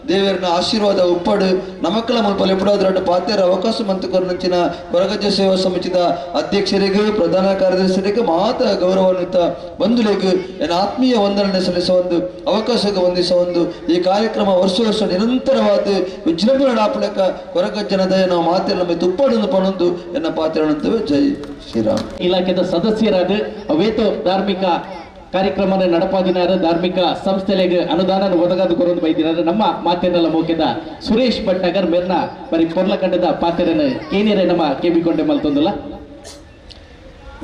ದೇವರನ್ನ ಆಶೀರ್ವಾದ ಉಪ್ಪಡು ನಮಕ್ಕಳ ಮುಲ್ಪಲ್ಲಿ ಎಪ್ಪಡಾದ್ರಡ್ಡ ಪಾತ್ಯರ ಅವಕಾಶ ಮಂತು ಕೊರನಂಚಿನ ಕೊರಗಜ್ಜ ಸೇವಾ ಸಮಿತಿದ ಅಧ್ಯಕ್ಷರಿಗೆ ಪ್ರಧಾನ ಕಾರ್ಯದರ್ಶಿಗಳಿಗೆ ಮಾತ ಗೌರವಾನ್ವಿತ ಬಂಧುಗಳಿಗೆ ನನ್ನ ಆತ್ಮೀಯ ವಂದನೆ ಸಲ್ಲಿಸುವ ಒಂದು ಅವಕಾಶಕ್ಕೆ ವಂದಿಸುವ ಒಂದು ಈ ಕಾರ್ಯಕ್ರಮ ವರ್ಷ ನಿರಂತರವಾದ ವಿಜೃಂಭಣೆ ಆಪಲಕ ಕೊರಗಜ್ಜನ ದಯ ನಾವು ಮಾತೆಲ್ಲ ನಮಗೆ ತುಪ್ಪಡನ್ನು ಪಣೊಂದು ಎನ್ನ ಪಾತ್ರನಂತವೆ ಜೈ ಶ್ರೀರಾಮ್. ಇಲಾಖೆದ ಸದಸ್ಯರಾದ ಅವೇತು ಧಾರ್ಮಿಕ ಕಾರ್ಯಕ್ರಮ ನಡಪಾದಿನಾರ ಧಾರ್ಮಿಕ ಸಂಸ್ಥೆಗೆ ಅನುದಾನ ಒದಗಾದು ಕೊರೊಂದು ಬೈದಿನಾರ ನಮ್ಮ ಮಾತೆರಲ್ಲ ಮೋಕೆದ ಸುರೇಶ್ ಭಟ್ನಗರ್ ಮೇರ್ನ ಬರೀ ಪೊರ್ಲಕಂಡದ ಪಾತೆರನ ಕೇನಿಯರೆ ನಮ್ಮ ಕೇಬಿಕೊಂಡೆ ಮಲ್ತೊಂದುಲ್ಲ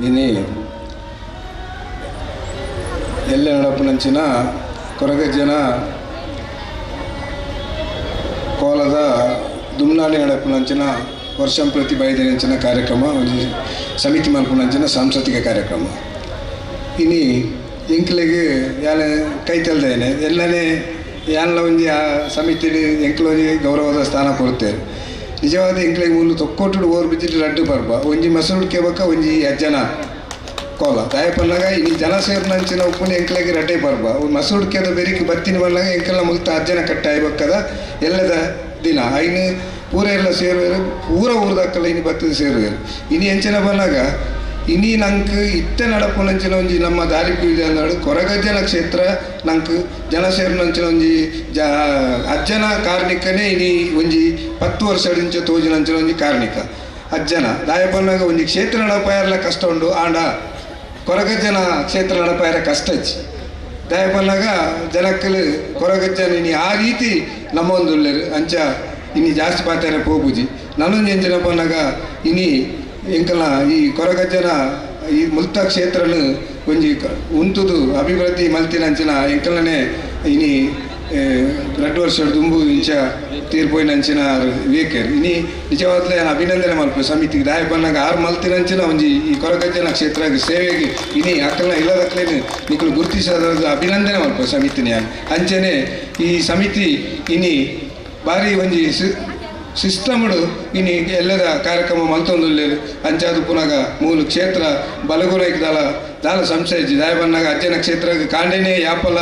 ಇನಿ ಎಲ್ಲ ನಡಪುನಂಚಿನ ಕೊರಗಜ್ಜನ ಕೋಲದ ದುಮ್ನಾಡಿ ನಡಪುನಂಚಿನ ವರ್ಷಂ ಪ್ರತಿ ಬೈದಿನಂಚಿನ ಕಾರ್ಯಕ್ರಮ ಒಂದು ಸಮಿತಿ ಮಲ್ಪುನಂಚಿನ ಸಾಂಸ್ಕೃತಿಕ ಕಾರ್ಯಕ್ರಮ ಇನಿ ಎಂಕ್ಲೆಗೆ ಯಾನ ಕೈತಲ್ದೇನೆ ಎಲ್ಲನೇ ಯಾನ್ಲ ಒಂಜಿ ಆ ಸಮಿತಿಲಿ ಎಂಕ್ಲೊಂಜಿ ಗೌರವದ ಸ್ಥಾನ ಕೊಡ್ತೇವೆ ನಿಜವಾದ ಎಂಕ್ಲೆಗೆ ಮುಲ್ಲು ತೊಕ್ಕೊಟ್ಟು ಓರ್ ಬಿದ್ದಿಟ್ಟು ರಡ್ಡು ಬರ್ಬ ಒಂಜಿ ಮಸರುಡ್ಕೆ ಬಕ್ಕ ಒಂಜಿ ಅಜ್ಜನ ಕೋಲ ದಾಯಪನ್ನಾಗ ಇನಿ ಜನ ಸೇರ್ನಂಚಿನ ಉಪ್ಪುನ ಎಂಕ್ಲೆಗೆ ರಡ್ಡೆ ಬರ್ಬ ಮಸರುಡ್ಕೆದ ಬೆರಿಕೆ ಬತ್ತಿನ ಬನ್ನಾಗ ಎಂಕೆಲ್ಲ ಮುಲ್ತ ಅಜ್ಜನ ಕಟ್ಟ ಆಯ್ಬಕ್ಕದ ಎಲ್ಲದ ದಿನ ಐನು ಪೂರ ಎಲ್ಲ ಸೇರುವರು ಪೂರ ಊರ್ದಕ್ಕಲ್ಲ ಇನಿ ಬತ್ತದ ಸೇರುವರು ಇನಿ ಎಂಚಿನ ಬನ್ನಾಗ ಇನಿ ನಂಗೆ ಇತ್ತೆ ನಡಪುನಂಚಿನ ಒಂಜಿ ನಮ್ಮ ದಾರಿಪು ಇದೆ ಅಂದಾಡು ಕೊರಗಜ್ಜನ ಕ್ಷೇತ್ರ ನಂಗೆ ಜನ ಸೇರಿನಂಚಿನ ಒಂಜಿ ಅಜ್ಜನ ಕಾರ್ಣಿಕನೇ ಇನಿ ಒಂಜಿ 10 ವರ್ಷದಿಂಚ ತೋಜಿನಂಚಿನ ಒಂಜಿ ಕಾರ್ಣಿಕ ಅಜ್ಜನ ದಾಯಪನ್ನಾಗ ಒಂಜಿ ಕ್ಷೇತ್ರ ನಡಪಾಯರ್ಲ ಕಷ್ಟ ಉಂಡು ಆಂಡ ಕೊರಗಜ್ಜನ ಕ್ಷೇತ್ರ ನಡಪಾಯರ ಕಷ್ಟ ಹಚ್ಚಿ ದಾಯಪನ್ನಾಗ ಜನಕ್ಕಲು ಕೊರಗಜ್ಜನ ಇನಿ ಆ ರೀತಿ ನಮ್ಮೊಂದುಲ್ಲೇರು ಅಂಚ ಇನಿ ಜಾಸ್ತಿ ಪಾತ್ರೆ ಪೋಪುಜಿ ನನ್ನೊಂದು ಎಂಜಿನ ಪನ್ನಾಗ ಇನಿ ಎಂಕಲ ಈ ಕೊರಗಜ್ಜನ ಈ ಮುಲ್ತ ಕ್ಷೇತ್ರನು ಒಂಜಿ ಉಂತುದು ಅಭಿವೃದ್ಧಿ ಮಲ್ತಿನಂಚಿನ ಎಂಕಲನೆ ಇನಿ 2 ವರ್ಷ ದುಂಬು ಇಂಚ ತೀರ್ಪೋಯಿನಂಚಿನ ವೇಕರ್ ಇನಿ ನಿಜವಾದ್ಲೇ ಅಭಿನಂದನೆ ಮಲ್ಪ ಸಮಿತಿಗೆ ದಾಯ ಬಂದಾಗ 6 ಮಲ್ತಿನಂಚಿನ ಒಂಜಿ ಈ ಕೊರಗಜ್ಜನ ಕ್ಷೇತ್ರ ಸೇವೆಗೆ ಇನಿ ಅಕ್ಕಲ್ನ ಇಲ್ಲದಕ್ಕಲೇನು ನಿಕ್ಕಲು ಗುರುತಿಸೋದು ಅಭಿನಂದನೆ ಮಲ್ಪ ಸಮಿತಿನ ಅಂಚೆನೆ ಈ ಸಮಿತಿ ಇನಿ ಬಾರಿ ಒಂಜಿ ಸಿಸ್ಟಮ್ಡು ಇನಿ ಎಲ್ಲದ ಕಾರ್ಯಕ್ರಮ ಮಲ್ತೊಂದುಲ್ಲೇರು ಅಂಚಾದು ಪುನಗ ಮೂಲು ಕ್ಷೇತ್ರ ಬಲಗುರೈಕ್ ದಾಲ ಸಂಸ್ಥೆ ದಾಯ ಬಂದಾಗ ಅಜ್ಜನ ಕ್ಷೇತ್ರ ಕಾಂಡೆನೇ ಯಾಪಲ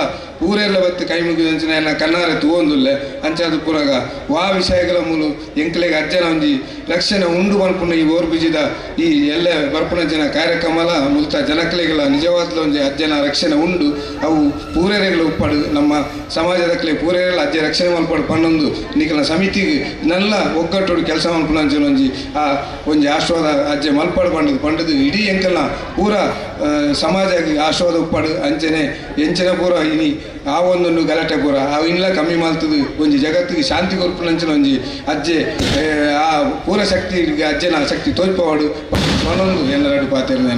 ಊರೆಲ್ಲ ಬತ್ತು ಕೈ ಮುಗಿದಂಚಿನ ಎಲ್ಲ ಕಣ್ಣಾರೆ ತೂವೊಂದುಲ್ಲೆ ಅಂಚಾದು ಪುನಗ ವಾ ವಿಷಯಗಳ ಮೂಲು ಎಂಕ್ಲೆಗೆ ಅಜ್ಜನ ಒಂಜಿ ರಕ್ಷಣೆ ಉಂಡು ಮಲ್ಪುನ ಈ ಓರ್ ಬಿಜಿದ ಈ ಎಲ್ಲ ಬರ್ಪುನಂಚಿನ ಕಾರ್ಯಕ್ರಮಲ ಮುಲ್ತ ಜನಕ್ಲೆಗಳ ನಿಜವಾದ ಒಂಜಿ ಅಜ್ಜನ ರಕ್ಷಣೆ ಉಂಡು ಅವು ಪೂರೇರೆಗಳ ಉಪ್ಪಡು ನಮ್ಮ ಸಮಾಜದಕ್ಲೆ ಪೂರೇರೆಲ್ಲ ಅಜ್ಜ ರಕ್ಷಣೆ ಮಲ್ಪಡು ಪನ್ನೊಂದು ನಿಖಲ ಸಮಿತಿಗೆ ನಲ್ಲ ಒಗ್ಗಟ್ಟೋಡು ಕೆಲಸ ಮಲ್ಪುನಂಚಿನ ಒಂಜಿ ಆಶ್ವಾದ ಅಜ್ಜೆ ಮಲ್ಪಡು ಪಂಡದು ಇಡೀ ಎಂಕಲ್ನ ಪೂರ ಸಮಾಜಕ್ಕೆ ಆಶ್ವಾದ ಉಪ್ಪಡು ಅಂಚನೆ ಎಂಚಿನ ಪೂರ ಇನಿ ಆ ಒಂದೊಂದು ಗಲಾಟೆ ಪೂರ ಅವು ಇಲ್ಲ ಕಮ್ಮಿ ಮಾಡ್ತದೆ ಒಂಜಿ ಜಗತ್ತಿಗೆ ಶಾಂತಿ ಕೊರ್ಪುನಂಚಿನ ಒಂಜಿ ಅಜ್ಜೆ ಆ ಪೂರ ಶಕ್ತಿ ಅಜ್ಜನ ಶಕ್ತಿ ತೋಲ್ಪವಾಡು ಒಂದೊಂದು ಎಲ್ಲರಡು ಪಾತ್ರೆ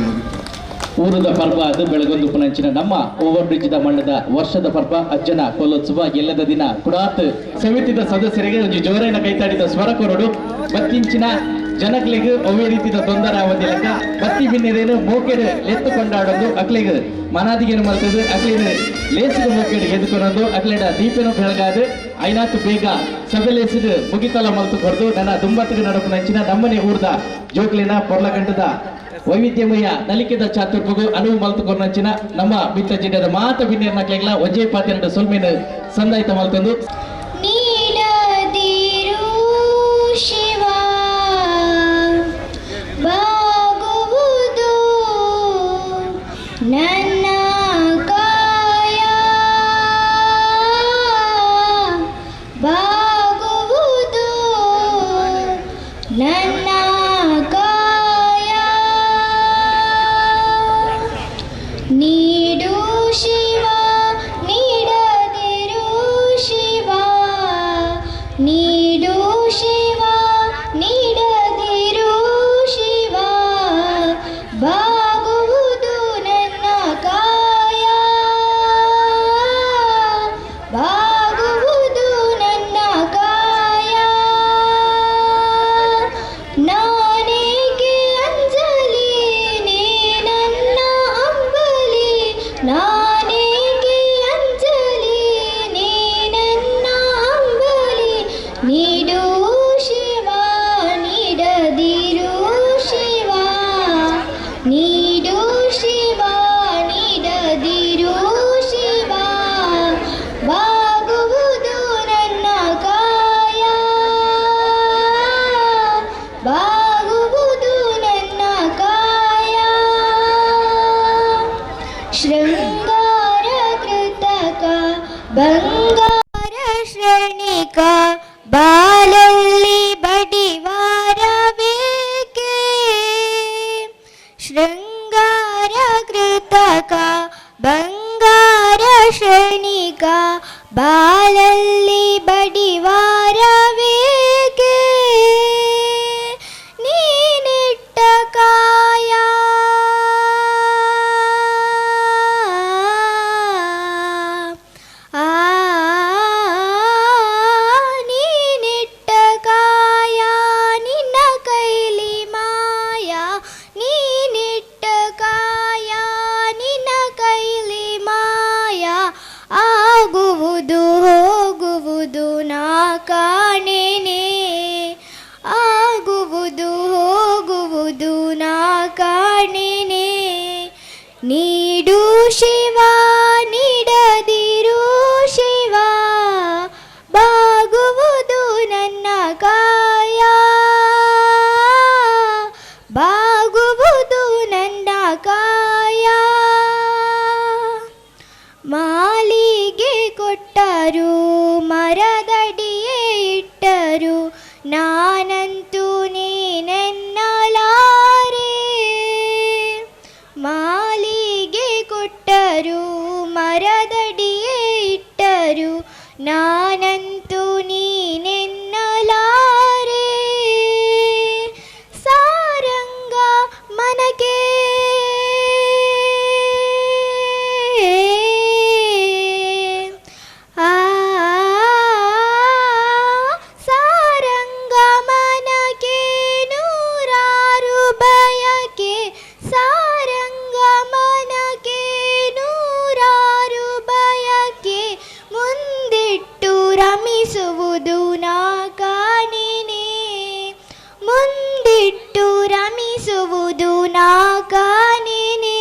ಊರದ ಪರ್ವ ಅದು ಬೆಳಗೊಂದು ಪುನಂಚಿನ ನಮ್ಮ ಓವರ್ ಬ್ರಿಡ್ಜ್ ಮಣ್ಣದ ವರ್ಷದ ಪರ್ವ ಅಜ್ಜನ ಕೊಲ್ಲೋತ್ಸವ ಎಲ್ಲದ ದಿನ ಕುಡಾತ್ ಸಮಿತಿದ ಸದಸ್ಯರಿಗೆ ಒಂದು ಜೋರೈನ ಕೈತಾಡಿದ ಸ್ವರ ಕೊರಡು ಬತ್ತಿಂಚಿನ ಜನಗಳಿಗೆ ಒವ್ವೇ ರೀತಿಯ ತೊಂದರೆ ಆವದಿಲ್ಲಕ ಬತ್ತಿ ಬಿನ್ನಿರೇನು ಮೋಕೆಡು ಎತ್ತು ಕೊಂಡಾಡೋದು ಅಕ್ಲಿಗೆ ಮನಾದಿಗೇನು ಮಲ್ತದು ಅಕ್ಲಿಗೆ ಲೇಸಿಗೆ ಮೋಕೆಡು ಎದ್ದುಕೊಳೋದು ಅಕ್ಲಿಡ ದೀಪನು ಬೆಳಗಾದು ಐನಾತು ಬೇಗ ಸಭೆಲೇಸಿದು ಮುಗಿತಲ ಮಲ್ತು ಕೊಡ್ದು ನನ್ನ ದುಂಬತ್ತಿಗೆ ನಡಪು ನಂಚಿನ ನಮ್ಮನೆ ಊರ್ದ ಜೋಕ್ಲಿನ ಪೊರ್ಲಗಂಟದ ವೈವಿಧ್ಯಮಯ ನಲಿಕೆದ ಚಾತುರ್ಪಗು ಅನುವು ಮಲ್ತುಕೊಂಡಂಚಿನ ನಮ್ಮ ಬಿತ್ತ ಜಿಡ್ಡದ ಮಾತ ಬಿನ್ನಿರ್ನ ಕ್ಲೆಗ್ಲ ಒಂಜೇ ಪಾತ್ರೆಂಡು ಸೊಲ್ಮೇನು ಸಂದಾಯಿತ ಮಲ್ತಂದು ನೀಡದಿರು ಶಿವ ಬಾಗುವುದು ನನ್ನ ಕಾಯ ಬಾಗುವುದು ನನ್ನ ಕಾಯ ನೀಡು ಶಿವ ನೀಡದಿರು ಶಿವ ನೀಡು ಶಿವ ನೀಡದಿರು ಶಿವ ಬಾಗುವುದು ನನ್ನ ಕಾಯ ಬಾಗುವುದು ನನ್ನ ಕಾಯ ನಾನೇಕೆ ಅಂಜಲಿ ನೀ ನನ್ನ ಅಂಬಲಿ ನಾನೇಕೆ ಅಂಜಲಿ ನೀ ನನ್ನ ಅಂಬಲಿ ನೀಡು ಶಿವ ನೀಡದಿರು ಶಿವ ನೀಡು ಶಿವ ನೀಡದಿರು ಶಿವ ಬಾಗುವುದು ನನ್ನ ಕಾಯ ಬಾಗುವುದು ನನ್ನ ಕಾಯ ಶೃಂಗಾರ ಕೃತಕ ಬಂಗಾರ ಶ್ರೇಣಿಕ ಬಾಲಲ್ಲಿ ಬಡಿವಾರ ಬೇಕೆ ಶೃಂಗಾರ ಕೃತಕ ಬಂಗಾರ ಶ್ರೇಣಿಕ ಬಾಲಲ್ಲಿ ಬಡಿವಾರ ಬೇಕೆ ನೀನಿಟ್ಟ ಕಾಯ ನೀನಿಟ್ಟ ಕಾಯ ನಿನ್ನ ಕೈಲಿ ಮಾಯ ನೀನಿಟ್ಟ ಕಾಯ ನಿನ್ನ ಕೈಲಿ ಮಾಯ ಆಗುವುದು ಹೋಗುವುದು ನಾ ಕಾಣೆನೆ ಆಗುವುದು ಹೋಗುವುದು ನಾ ಕಾಣೆನೆ ನೀಡು ಶಿವ ನೀಡದಿರು ಶಿವ ಬಾಗುವುದು ನನ್ನ ಕಾಯ ಬಾಗುವುದು ನನ್ನ ಇಟ್ಟರು ಮರದಡಿಯೇ ಇಟ್ಟರು ನಾನಂತೂ ನೀನೆನ್ನಲಾರೆ. ಮಾಲಿಗೆ ಕೊಟ್ಟರು ಮರದಡಿಯೇ ಇಟ್ಟರು ನಾನಂತೂ ನೀನೆನ್ನಲಾರೆ. ಸಾರಂಗ ಮನಕೆ ಸಾರಂಗ ಮನಕೆ ನೂರಾರು ಬಯಕೆ. ಸಾರಂಗ ಮನಕೆ ನೂರಾರು ಬಯಕೆ. ಮುಂದಿಟ್ಟು ರಮಿಸುವುದು ನಾ ಕಾಣೆನೆ. ಮುಂದಿಟ್ಟು ರಮಿಸುವುದು ನಾ ಕಾಣೆನೆ.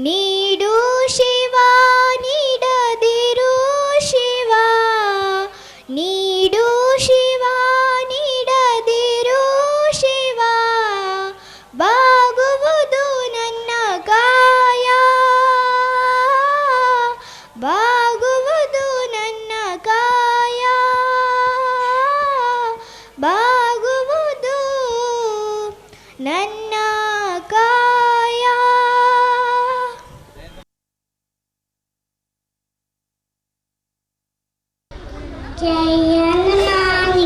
ನೀಡು ಶಿವ ನೀಡದಿರು ಶಿವ. ನೀಡು ಶಿವ ನೀಡದಿರು ಶಿವ. ಬಾಗುವುದು ನನ್ನ ಕಾಯ. ಬಾಗುವುದು ನನ್ನ ಕಾಯ. ಬಾಗುವುದು ನನ್ನ ಕಾಯ.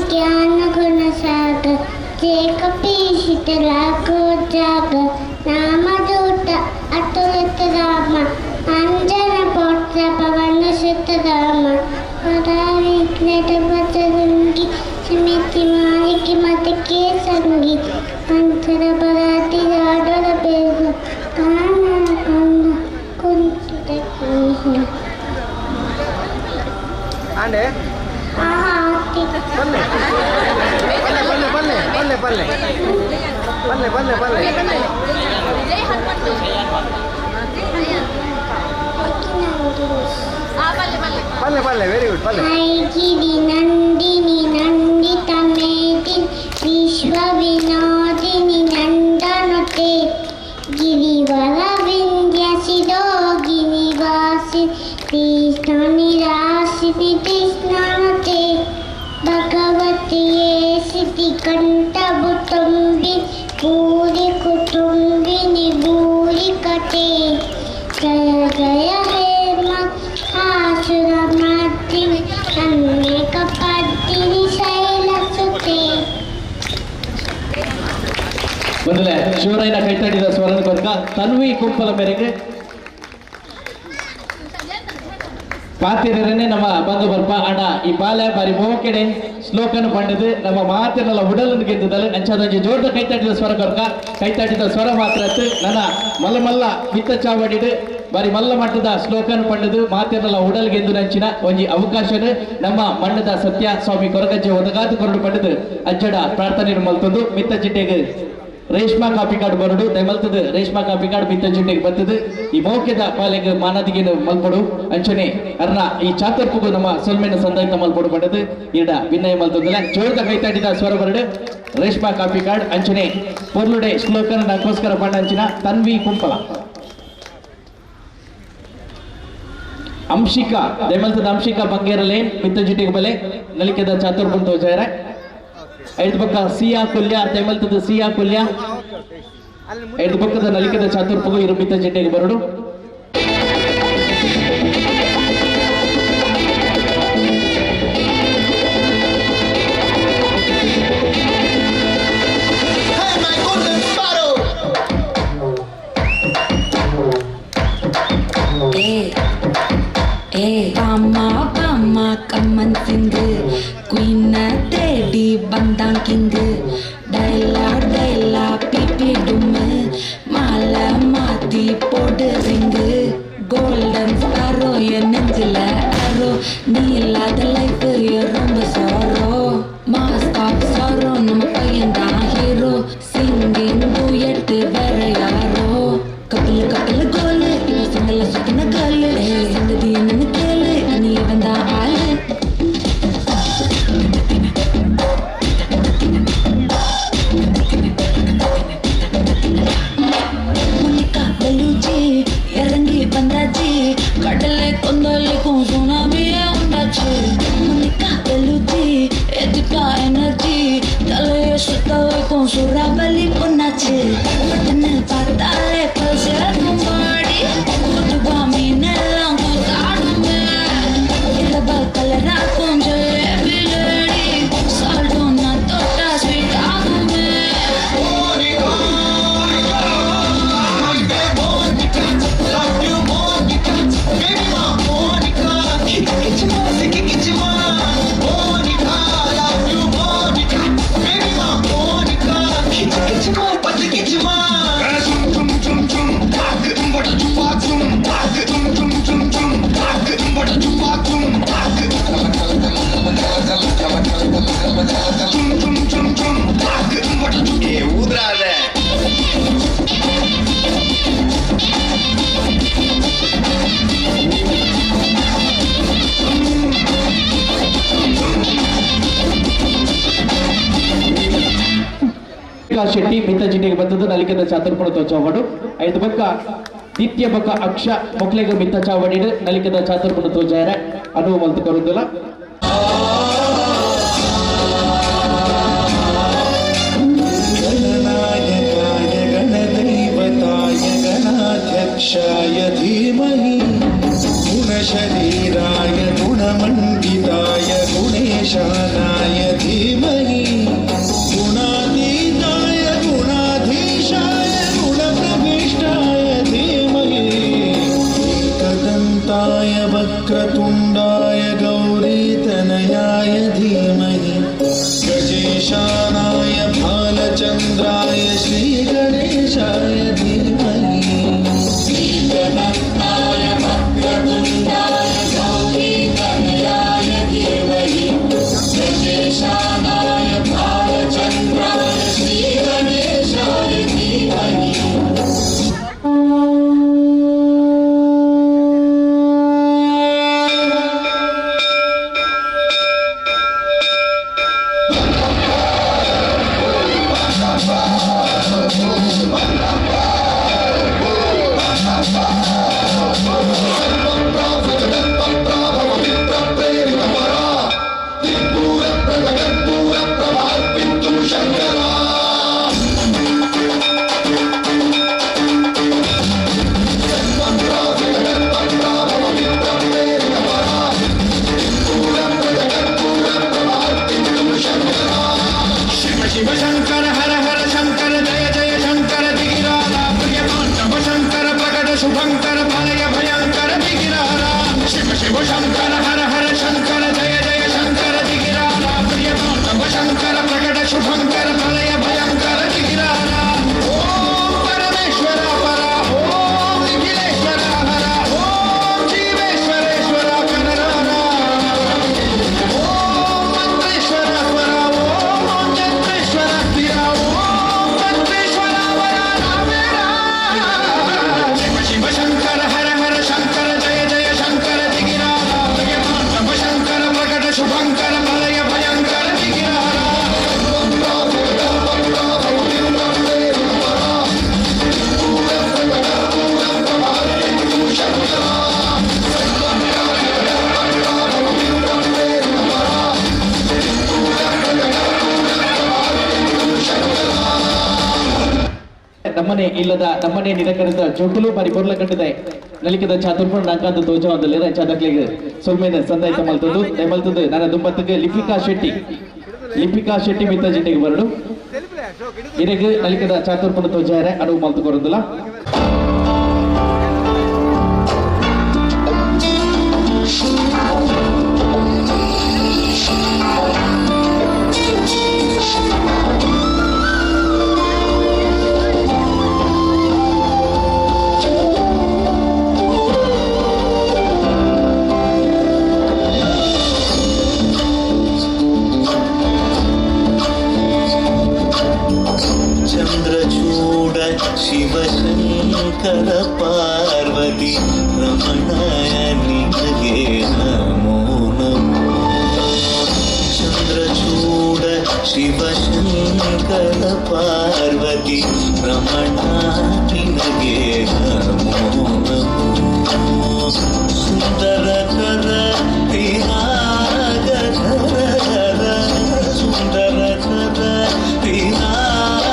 ಜ್ಞಾನ ಗುಣ ಸಾಗರ ಜಯ ಕಪೀಶಿತಲ ಜಾಗ ನಾಮದೂತ ಅತುಲಿತ ರಾಮ ಅಂಜನ ಪೌತ್ರ ಪವನ ಸುತ ರಾಮ ಪರಾವಿಘ್ನದ ಬದಲುಂಗಿ ಸಮಿತಿ ಮಾಲಿಕೆ ಮತಕ್ಕೆ ಸಂಗಿ ಅಂತರ ಪರಾತಿ ಆಡೋರ ಬೇಗ ಕಾಣ ಕಂದ ಕುಂತಿದ ಕೃಷ್ಣ ಆಂಡೆ ಆಹಾತಿ ಬಲ್ಲೆ ಬಲ್ಲೆ ಬಲ್ಲೆ ಬಲ್ಲೆ ಬಲ್ಲೆ ಬಲ್ಲೆ ಬಲ್ಲೆ ಬಲ್ಲೆ ಬಲ್ಲೆ ಬಲ್ಲೆ ವೆರಿ ಗುಡ್ ಬಲ್ಲೆ. ಐಗಿರಿ ನಂದಿನಿ ನಂದಿತ ಮೇದಿನಿ ವಿಶ್ವ ವಿನೋದಿನಿ ನಂದನುತೆ ಗಿರಿವರ ವಿಂಧ್ಯ ಶಿರೋಗಿನಿ ವಾಸಿ ಕೃಷ್ಣ ನಿರಾಶಿನಿ ಕೃಷ್ಣನುತೆ ಭಗವತಿಯೇ ಸಿತಿ ಕಂಠಬು ತುಂಬಿ ಭೂರಿ ಕುಟುಂಬಿನಿ ಭೂರಿ ಕಟೆ ಜಯ ಜಯ ಹೇ ಮಹಾಸುರ ಮರ್ದಿನಿ ಅನೇಕ ಪದ್ದಿನಿ ಶೈಲಸುತೆ. ಮೊದಲೇ ಶಿವರಾಯನ ಕೈತಡಿದ ಸ್ವರನ ಕೊರಕ ತನ್ವಿ ಕುಂಪಲ ಮೇರೆಗೆ ಪಾತಿರನೇ ನಮ್ಮ ಬಂದು ಬರ್ಪ ಅಣ್ಣ ಈ ಬಾಲೆ ಬಾರಿ ಮೋಕೆಡೆ ಶ್ಲೋಕನ ಪಂಡದು ನಮ್ಮ ಮಾತಿನೆಲ್ಲ ಉಡಲನ್ನು ಗೆದ್ದದಲ್ಲ ಅಂಚದೊಂಜಿ ಜೋರ್ದ ಕೈತಡಿದ ಸ್ವರ ಕೊರಕ ಕೈತಡಿದ ಸ್ವರ ಮಾತ್ರ ನನ್ನ ಮಲ್ಲ ಮಲ್ಲ ಮಿತ್ತ ಚಾವಡಿಡು ಬಾರಿ ಮಲ್ಲ ಮಟ್ಟದ ಶ್ಲೋಕನ ಪಂಡದು ಮಾತಿನೆಲ್ಲ ಉಡಲ್ ಗೆದ್ದು ನಂಚಿನ ಒಂಜಿ ಅವಕಾಶನು ನಮ್ಮ ಮಣ್ಣದ ಸತ್ಯ ಸ್ವಾಮಿ ಕೊರಗಜ್ಜೆ ಒದಗಾದು ಕೊರಡು ಪಂಡದು ಅಜ್ಜಡ ಪ್ರಾರ್ಥನೆ ಮಲ್ತಂದು ಮಿತ್ತ ಚಿಟ್ಟೆಗೆ ರೇಷ್ಮಾ ಕಾಪಿ ಕಾರ್ಡ್ ಬರಡು ದಯಮಲ್ತದ ರೇಷ್ಮಾ ಕಾಪಿ ಕಾರ್ಡ್ ಮಿತ್ತ ಚಿಟ್ಟೆಗೆ ಬರ್ತದೆ ಈ ಮೌಕ್ಯದ ಪಾಲೆಗೆ ಮಾನದಿಗೆ ಮಲ್ಪಡು ಅಂಚನೆ ಅರ್ನ ಈ ಚಾತರ್ಪುಗು ನಮ್ಮ ಸೊಲ್ಮೆನ ಸಂದಾಯಿತ ಮಲ್ಪಡು ಪಡೆದು ಇಡ ವಿನಯ ಮಲ್ತದಲ್ಲ ಜೋರ್ದ ಕೈತಾಡಿದ ಸ್ವರ ಬರಡು ರೇಷ್ಮಾ ಕಾಪಿ ಕಾರ್ಡ್ ಅಂಚನೆ ಪೊರ್ಲುಡೆ ಶ್ಲೋಕನ ನಾಕೋಸ್ಕರ ಪಂಡ ಅಂಚಿನ ತನ್ವಿ ಕುಂಪಲ ಅಂಶಿಕಾ ದಯಮಲ್ತದ ಅಂಶಿಕಾ ಬಂಗೇರಲೇನ್ ಮಿತ್ತ ಚಿಟ್ಟಿಗೆ ಬಲೆ ನಲಿಕೆದ ಚಾತುರ್ಪುಂತ ಜಯರ ಐದು ಪಕ್ಕ ಸಿಯಾ ಕುಲ್ಯ ದಯಮಲ್ತದ ಸಿಯಾ ಕುಲ್ಯ ಐದು ಪಕ್ಕದ ನಲಿಕೆದ ಚಾತುರ್ಪುಗು ಇರು ಮಿತ್ತ ಚಿಟ್ಟಿಗೆ ಬರಡು கம்மன் சிங்கு குயின தேடி வந்தான் கிங்கு டைலா டைலா பிபி டும்மு மாலை மாத்தி போடு ரிங்கு கோல்டன் ஸ்பாரோ என் நெஞ்சில அரோ நீ இல்லாத லைஃப் ரொம்ப சாரோ மாஸ்க் ஆஃப் சாரோ நம்ம பையன்தான் ஹீரோ சிங்கிங் டூயட் வேற யாரோ கப்பல் கப்பல் கோலு இவன் சிங்கல சுத்தின கல்லு சங்கதி என்னன்னு கேளு நீ வந்தா ஆளு இறங்கி வந்தாச்சு கடலை கொந்தளிக்கும் சுனாமியே உண்டா சூறாவளி பொண்ணாச்சு பட்டுன்னு பார்த்தாலே பல்சேரும் பாடி பொதுவா மீனெல்லாம் கூத்தாடுமே இரவா கலரா கொஞ்சம் விளையாடி சால்ட்டும் நான் தொட்டா ஸ்வீட் ஆகுமே ஊதுறாத ಶೆಟ್ಟಿ ಮಿತ್ತ ಜಿಟ್ಟಿಗೆ ಬಂದದ್ದು ನಲಿಕೆದ ಚಾತುರ್ಪುರ ತೋಚಾವಡು ಐದು ಬಕ್ಕ ನಿತ್ಯ ಬಕ್ಕ ಅಕ್ಷ ಮೊಕ್ಲೆಗ ಮಿತ್ತ ಚಾವಡಿಡು ನಲಿಕೆದ ಚಾತುರ್ಪುರ ತೋಜಾರ ಅನುವು ಮಲ್ತು ಕರುದಿಲ್ಲ ಗಣನಾಯಕಾಯ ಗಣದೈವತಾಯ ಗಣಾಧ್ಯಕ್ಷಾಯ ಧೀಮಹಿ ಗುಣಶರೀರಾಯ ಗುಣಮಂಡಿತಾಯ ಗುಣೇಶಾನಾಯ ಧೀಮಹಿ ಗುಣಾತೀತಾಯ ಗುಣಾಧೀಶಾಯ ಗುಣಪ್ರವಿಷ್ಟಾಯ ಧೀಮಹಿ ಏಕದಂತಾಯ ವಕ್ರತುಂಡಾಯ ಗೌರೀತನಯಾಯ ಧೀಮಹಿ गजेशानाय भालचन्द्राय श्रीगणेशाय धीमहि श्रीगणेशाय वक्रतुण्डाय गौरीतनयाय धीमहि गजेशानाय भालचन्द्राय श्रीगणेशाय धीमहि ನಮ್ಮನೆ ಇಲ್ಲದ ನಮ್ಮನೆ ನಿರಕರಿದ ಜೋಕುಲು ಬಾರಿ ಬೊರ್ಲ ಕಟ್ಟಿದೆ ನಲಿಕೆದ ಚಾತುರ್ಪುರ ನಾಕಾದ ತೋಜ ಒಂದಲ್ಲಿರ ಚಾದಕ್ಲಿಗೆ ಸೊಲ್ಮೇನ ಸಂದಾಯಿತ ಮಲ್ತದ್ದು ನನ್ನ ದುಂಬತ್ತಿಗೆ ಲಿಪಿಕಾ ಶೆಟ್ಟಿ ಮಿತ್ತ ಜಿಟ್ಟಿಗೆ ಬರಡು ಇರೆಗೆ ನಲಿಕೆದ ಚಾತುರ್ಪುರ ತೋಜಾರ ಅನುವು ಮಲ್ತು ಕೊರದಿಲ್ಲ ಚಂದ್ರಚೂಡ ಶಿವಶಂಕರ ಪಾರ್ವತಿ ರಮಣಯ ನಿನಗೆ ನಮೋ ನಮೋ ಚಂದ್ರಚೂಡ ಶಿವಶಂಕರ ಪಾರ್ವತಿ ರಮಣ ನಿನಗೆ ನಮೋ ನಮೋ ಸುಂದರ ಕರ ಪಿನಾಗರ ಸುಂದರ ಕರ ಪಿನಾಗ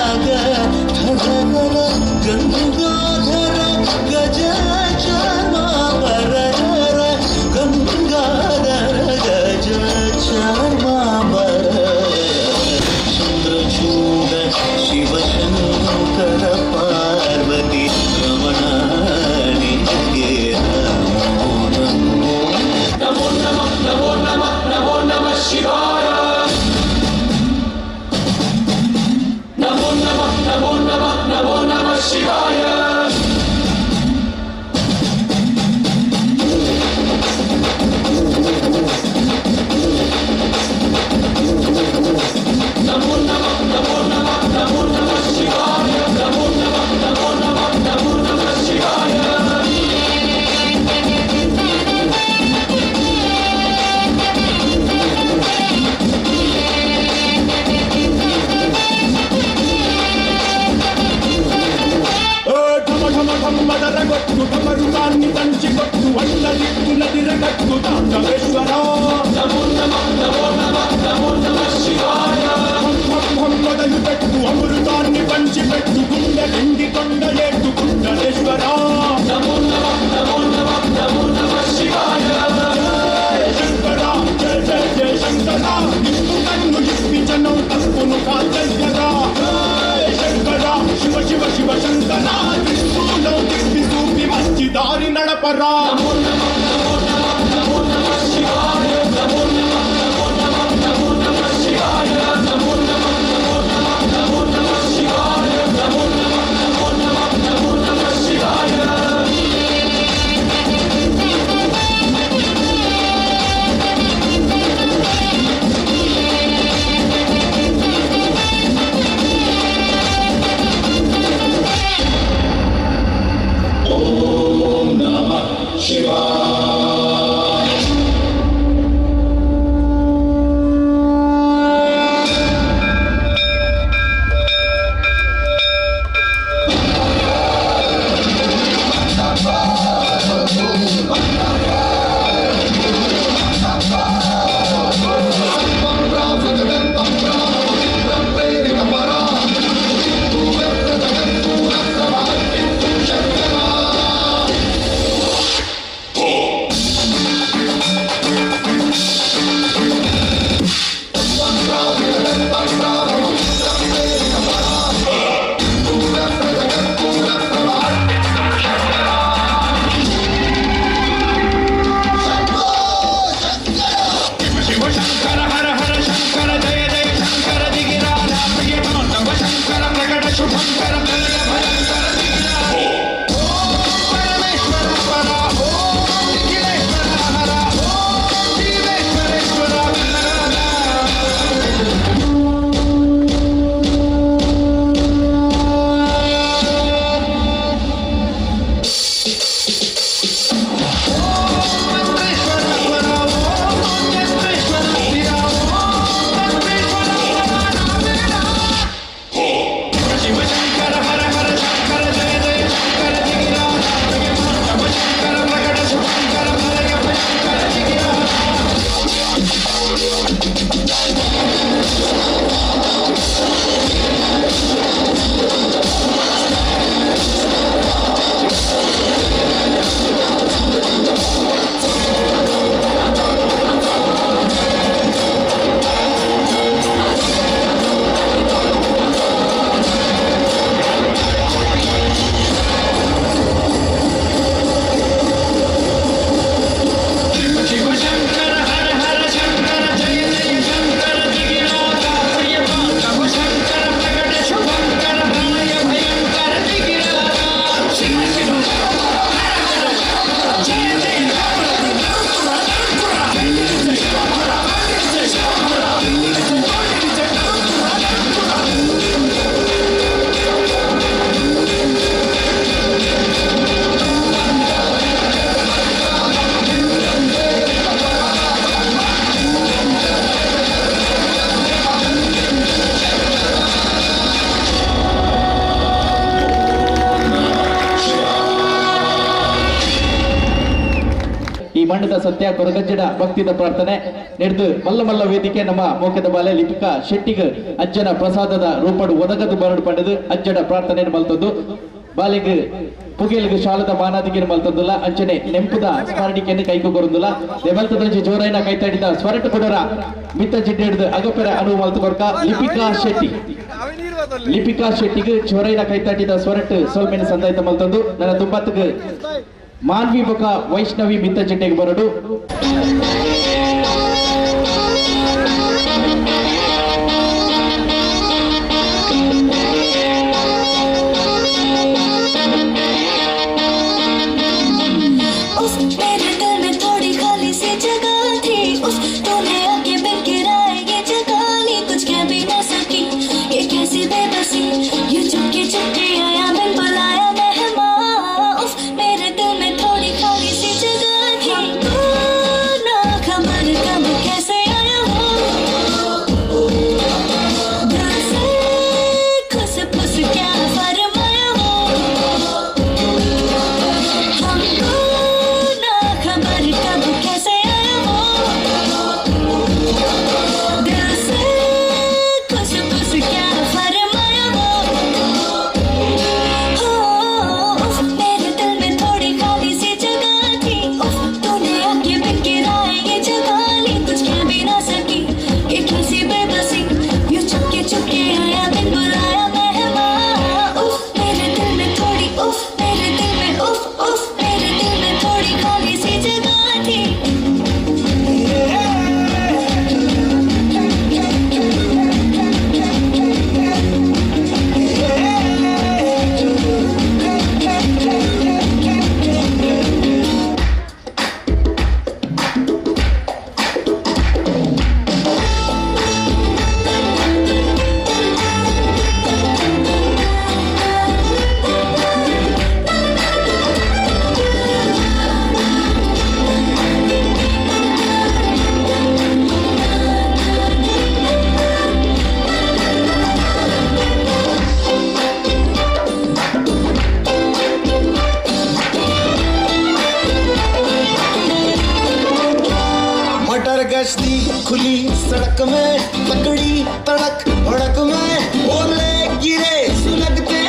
దారి నడపరా ಈ ಮಂಡದ ಸತ್ಯ ಕೊರಗಜ್ಜಡ ಭಕ್ತಿದ ಪ್ರಾರ್ಥನೆ ನಡೆದು ಮಲ್ಲ ಮಲ್ಲ ವೇದಿಕೆ ನಮ್ಮ ಮೋಕದ ಬಾಲೆ ಲಿಪಿಕಾ ಶೆಟ್ಟಿಗ ಅಜ್ಜನ ಪ್ರಸಾದದ ರೂಪಡು ಒದಗದು ಬರಡು ಪಡೆದು ಅಜ್ಜಡ ಪ್ರಾರ್ಥನೆಯನ್ನು ಮಲ್ತದ್ದು ಬಾಲಿಗೆ ಪುಗೇಲಿಗೆ ಶಾಲದ ಮಾನಾದಿಗೆ ಮಲ್ತಂದುಲ್ಲ ಅಂಚನೆ ನೆಂಪುದ ಸ್ಮರಣಿಕೆಯನ್ನು ಕೈಗೊರುದಿಲ್ಲ ದೇವಲ್ತದಂಜಿ ಜೋರೈನ ಕೈತಾಡಿದ ಸ್ವರಟ ಕೊಡರ ಮಿತ್ತ ಜಿಡ್ಡೆ ಹಿಡಿದು ಅಗಪೆರ ಅನುವು ಮಲ್ತು ಬರ್ಕ ಲಿಪಿಕಾ ಶೆಟ್ಟಿಗೆ ಜೋರೈನ ಕೈತಾಡಿದ ಸ್ವರಟ್ ಸೋಲ್ಮೆನ ಸಂದಾಯಿತ ಮಲ್ತಂದು ನನ್ನ ತುಂಬತ್ತಗೆ ಮಾನ್ವಿ ಬೊಕ ವೈಷ್ಣವಿ ಮಿತ್ತ ಜಿಡ್ಡೆಗೆ ಬರಡು मेरे दिल में थोड़ी खाली सी जगह थी। लकड़ी तड़क भड़क में ओले गिरे सुलगते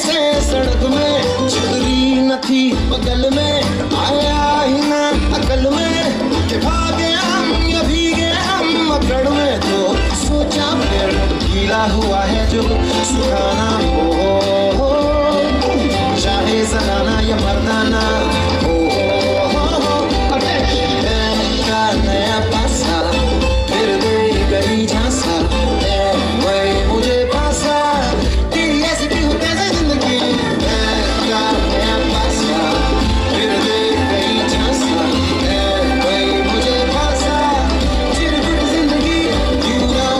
से सड़क में छतरी न थी बगल में आया ही ना अकल में कि भागे हम या भीगे हम मकड़ में तो सोचा फिर गीला हुआ है जो सुखाना हो चाहे जनाना या मर्दाना हो का नया पासा फिर दे गई झांसा वही मुझे पासा तेरी ऐसी भी होते हैं जिंदगी का नया पासा फिर दे गई झांसा वही मुझे पासा चिरकुट जिंदगी you know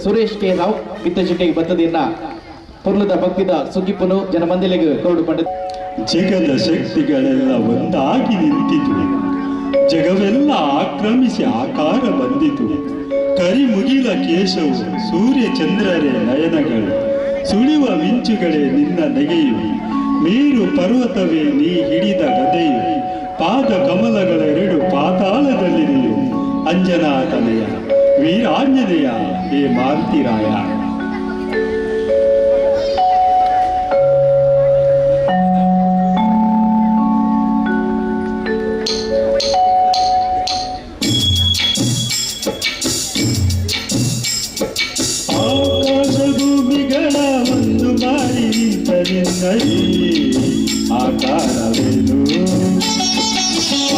Suresh K Rao ಕಿತ್ತಚಿಟ್ಟೆಗೆ ಬತ್ತದಿನ್ನ ಪುರ್ಲದ ಭಕ್ತಿದ ಸುಗಿಪುನು ಜನಮಂದಿಲೆಗೆ ಕೊರಡು ಪಂಡಿತ ಜಗದ ಶಕ್ತಿಗಳೆಲ್ಲ ಒಂದಾಗಿ ನಿಂತಿತು, ಜಗವೆಲ್ಲ ಆಕ್ರಮಿಸಿ ಆಕಾರ ಬಂದಿತು. ಕರಿಮುಗಿಲ ಕೇಶವು ಸೂರ್ಯ ಚಂದ್ರರೇ ನಯನಗಳು, ಸುಳಿವ ಮಿಂಚುಗಳೇ ನಿನ್ನ ನೆಗೆಯು, ಮೇರು ಪರ್ವತವೇ ನೀ ಹಿಡಿದ ಗದೆಯು, ಪಾದ ಕಮಲಗಳೆರಡು ಪಾತಾಳದಲ್ಲಿದೆಯು. ಅಂಜನಾತನಯ ವೀರಾಂಜನೇಯ ಹೇ ಮಾರುತಿರಾಯ. ಆಕಾಶ ಭೂಮಿಗಳ ಒಂದು ಮಾಡಿ ನಿಂತ ನಿನ್ನೈ ಆಕಾರವೇನು,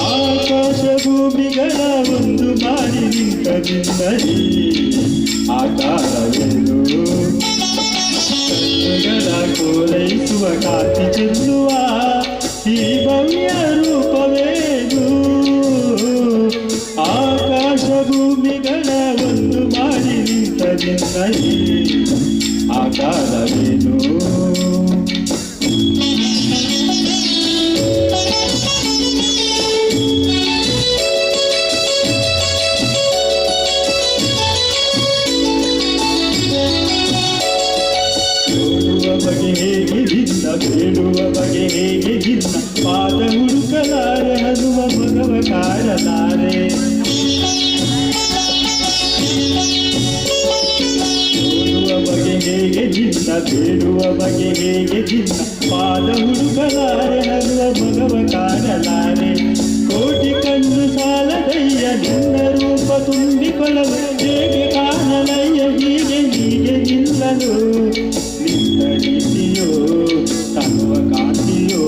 ಆಕಾಶ ಭೂಮಿಗಳ ಒಂದು ಮಾಡಿ ನಿಂತ ನಿನ್ನೈ ಆಕಾರವೇನು, ಕಣ್ಣುಗಳ ಕೋಲೈಸುವ ಕಾಂತಿ ಚೆಲ್ಲುವ ಈ ಭವ್ಯ ರೂಪವೇನು. ಆಕಾಶ ಭೂಮಿಗಳ ಒಂದು ಮಾಡಿ ನಿಂತ ನಿನ್ನೈ ಆಕಾರವೇನು ಬಗೆ ಹೇಗೆ ನಿನ್ನ ಬೇಡುವ ಬಗೆ ಹೇಗೆ ನಿನ್ನ ಪಾದ ಹುಡುಕಲಾರೆ ಹನುಮ ಮಗವ ಕಾಡಲಾರೆ ನೋಡುವ ಬಗೆ ಹೇಗೆ ನಿನ್ನ ಬೇಡುವ ಬಗೆ ಹೇಗೆ ನಿನ್ನ ಪಾದ ಹುಡುಕಲಾರೆ ಹನುಮ ಮಗವ ಕಾಡಲಾರೆ ಕೋಟಿ ಕಣ್ಣು ಸಾಲದಯ್ಯ ನಿನ್ನ ರೂಪ ತುಂಬಿಕೊಳ್ಳಲು ಹೇಗೆ ಕಾಣಲಯ್ಯ ಹೀಗೆ ಹೀಗೆ ನಿಲ್ಲಲು ನಿನ್ನ ರೀತಿಯೋ ತನುವ ಕಾಂತಿಯೋ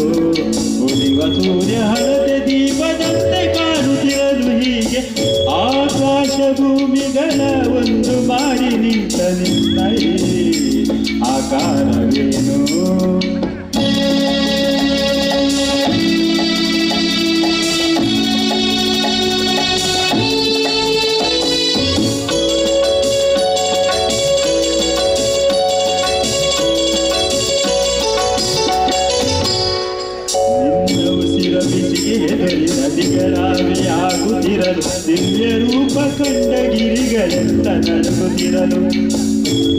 ಉರಿವ ಸೂರ್ಯ ಹಳದೆ ದೀಪದಂತೆ ಕಾಣುತ್ತಿರಲು ಹೀಗೆ ಆಕಾಶ ಭೂಮಿಗಳ ಒಂದು ಮಾಡಿ ನಿಂತ ನಿನ್ನೈ ಆಕಾರವೇನು ನದಿಗಳಾವಿಯಾಗುತ್ತಿರಲು ದಿವ್ಯ ರೂಪ ಕಂಡ ಗಿರಿಗಳೆಲ್ಲ ನಡುಗುತ್ತಿರಲು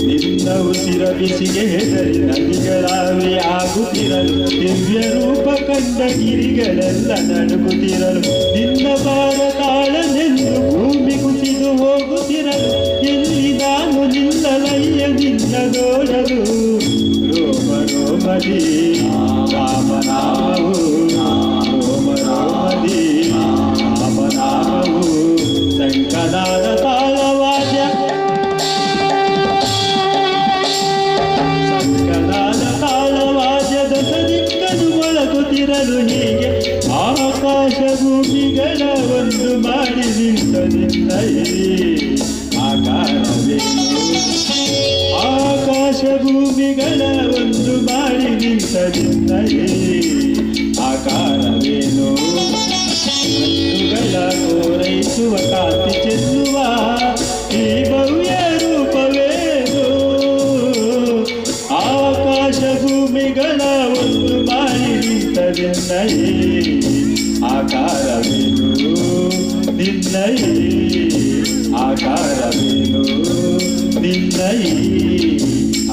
ನಿನ್ನ ಉಸಿರ ಬಿಸಿಗೆ ಹೆದರಿ ನದಿಗಳಾವಿಯಾಗುತ್ತಿರಲು ದಿವ್ಯ ರೂಪ ಕಂಡ ಗಿರಿಗಳೆಲ್ಲ ನಡುಗುತ್ತಿರಲು ನಿನ್ನ ಬಾರ ತಾಳನೆಂದು ಭೂಮಿ ಕುಸಿದು ಹೋಗುತ್ತಿರಲು ಎಲ್ಲಿ ನಾನು ನಿಲ್ಲಲಯ್ಯ ನಿನ್ನ ನೋಡಲು ರೋಮ ರೋಮದಿ ರಾಮನಾಮವು ರೋಮ ರೋಮದಿ ರಾಮನಾಮವು ಸಂಕನಾದ ತಾಳವಾದ್ಯ ಸಂಕನಾದ ತಾಳವಾದ್ಯದ ಸದಿಕ್ಕದು ಮೊಳಗುತ್ತಿರಲು ಹೀಗೆ ಆಕಾಶ ಭೂಮಿಗಳ ಒಂದು ಮಾಡಿ ನಿಂತ ನಿನ್ನೈ ಆಕಾರವೇನು ಆಕಾಶ ಭೂಮಿಗಳ ಒಂದು ಮಾಡಿ ನಿಂತ ನಿನ್ನೈ ಆಕಾರವೇನು ಕಣ್ಣುಗಳ ಕೋರೈಸುವ ಕಾಂತಿ ಚೆಲ್ಲುವ ಈ ಭವ್ಯ ರೂಪವೇನು ಆಕಾಶ ಭೂಮಿಗಳ ಒಂದು ಮಾಡಿ ನಿಂತ ನಿನ್ನೈ ಆಕಾರವೇನು ನಿನ್ನೈ ಆಕಾರವೇನು ನಿನ್ನೈ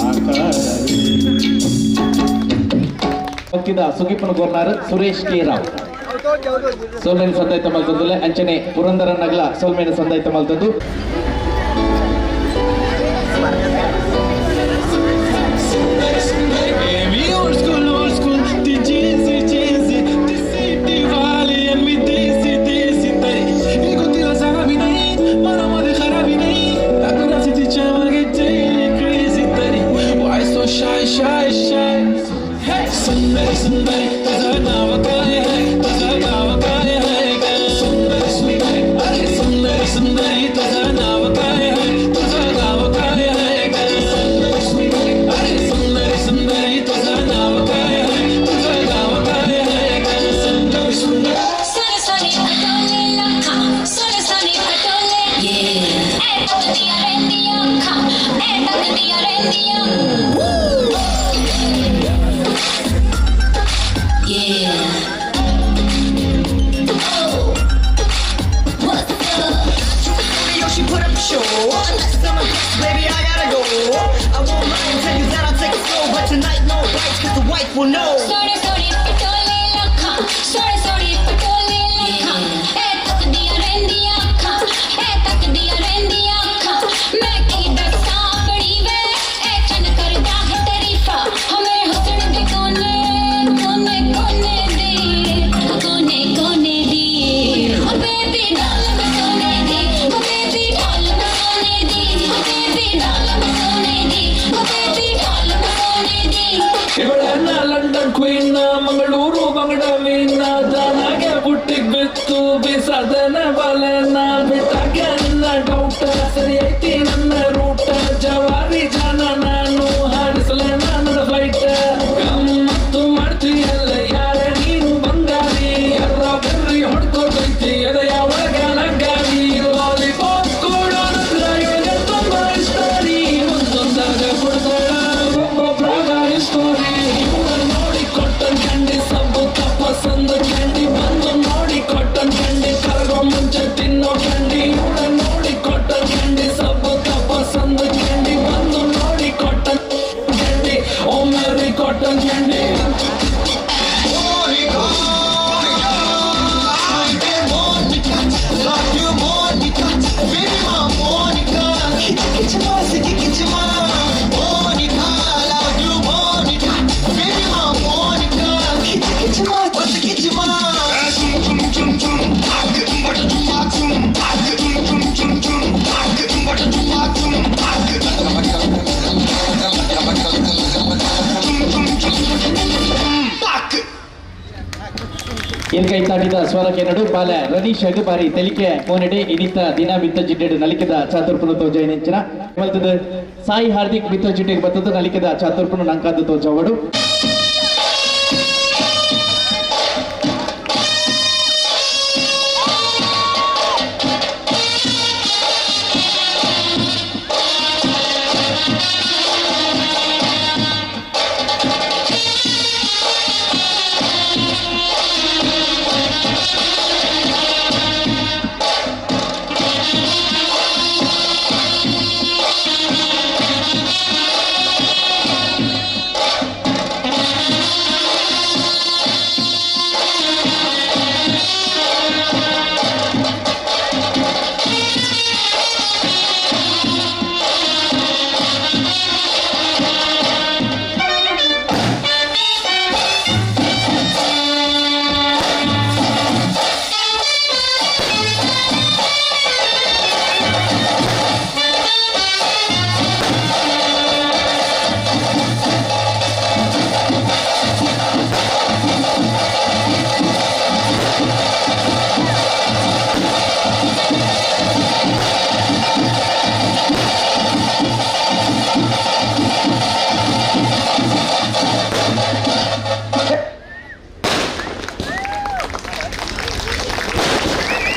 ಆಕಾರವೇನು ಒಕ್ಕಿದ ಸುಗಿಪ್ಪನ ಗೋರ್ನಾರ್ ಸುರೇಶ್ ಕೆ ರಾವ್ ಸೋಲ್ಮೇನ ಸಂದಾಯ್ತ ಮಲ್ತಂದುಲೆ ಅಂಚನೆ ಪುರಂದರ ನಗಲ ಸೋಲ್ಮೇನ ಸಂದಾಯ್ತ ಮಲ್ತಂದು ಲಂಡನ್ ಕ್ವೀನ್ ಮಂಗಳೂರು ಬಂಗಡ ಮೀನ ಜಾನಾಗೆ ಬುಟ್ಟಿಗೆ ಬಿತ್ತು ಬಿಸದನ ಬಲನ ಬಿಟ್ಟಾಗ ನನ್ನ ಡೌಟ ಸರಿ ಐತಿ ನನ್ನ ರೂಟ ಜವಾರಿ ಜನ ನಾನು ಹಾರಿಸಲೆ ನನ್ನ ಫ್ಲೈಟ್ ಗಮ್ಮತ್ತು ಮಾಡ್ತೀಯಲ್ಲ ಯಾರ ನೀನು ಬಂಗಾರಿ ಎಲ್ಲ ಬರ್ರಿ ಹೊಡ್ಕೊಳ್ತೈತಿ ಅದ ಯಾವಾಗ ನಗಾರಿ ಇಲ್ಕ ಇತ್ತಾಡಿದ ಸ್ವರಕ್ಕೆ ನಡು ಬಾಲ ರನೀಶ್ ಬಾರಿ ತೆಲಿಕೆ ಕೋನಡೆ ಇನಿತ ದಿನ ಬಿತ್ತ ಜಿಡ್ಡೆಡು ನಲಿಕೆದ ಚಾತುರ್ಪುನ ತೋಜ ನೆಂಚಿನ ಮಲ್ತದ ಸಾಯಿ ಹಾರ್ದಿಕ್ ಬಿತ್ತ ಜಿಡ್ಡೆಗೆ ಬತ್ತದ ನಲಿಕೆದ ಚಾತುರ್ಪುನ ನಂಕಾದ ತೋಜವಡು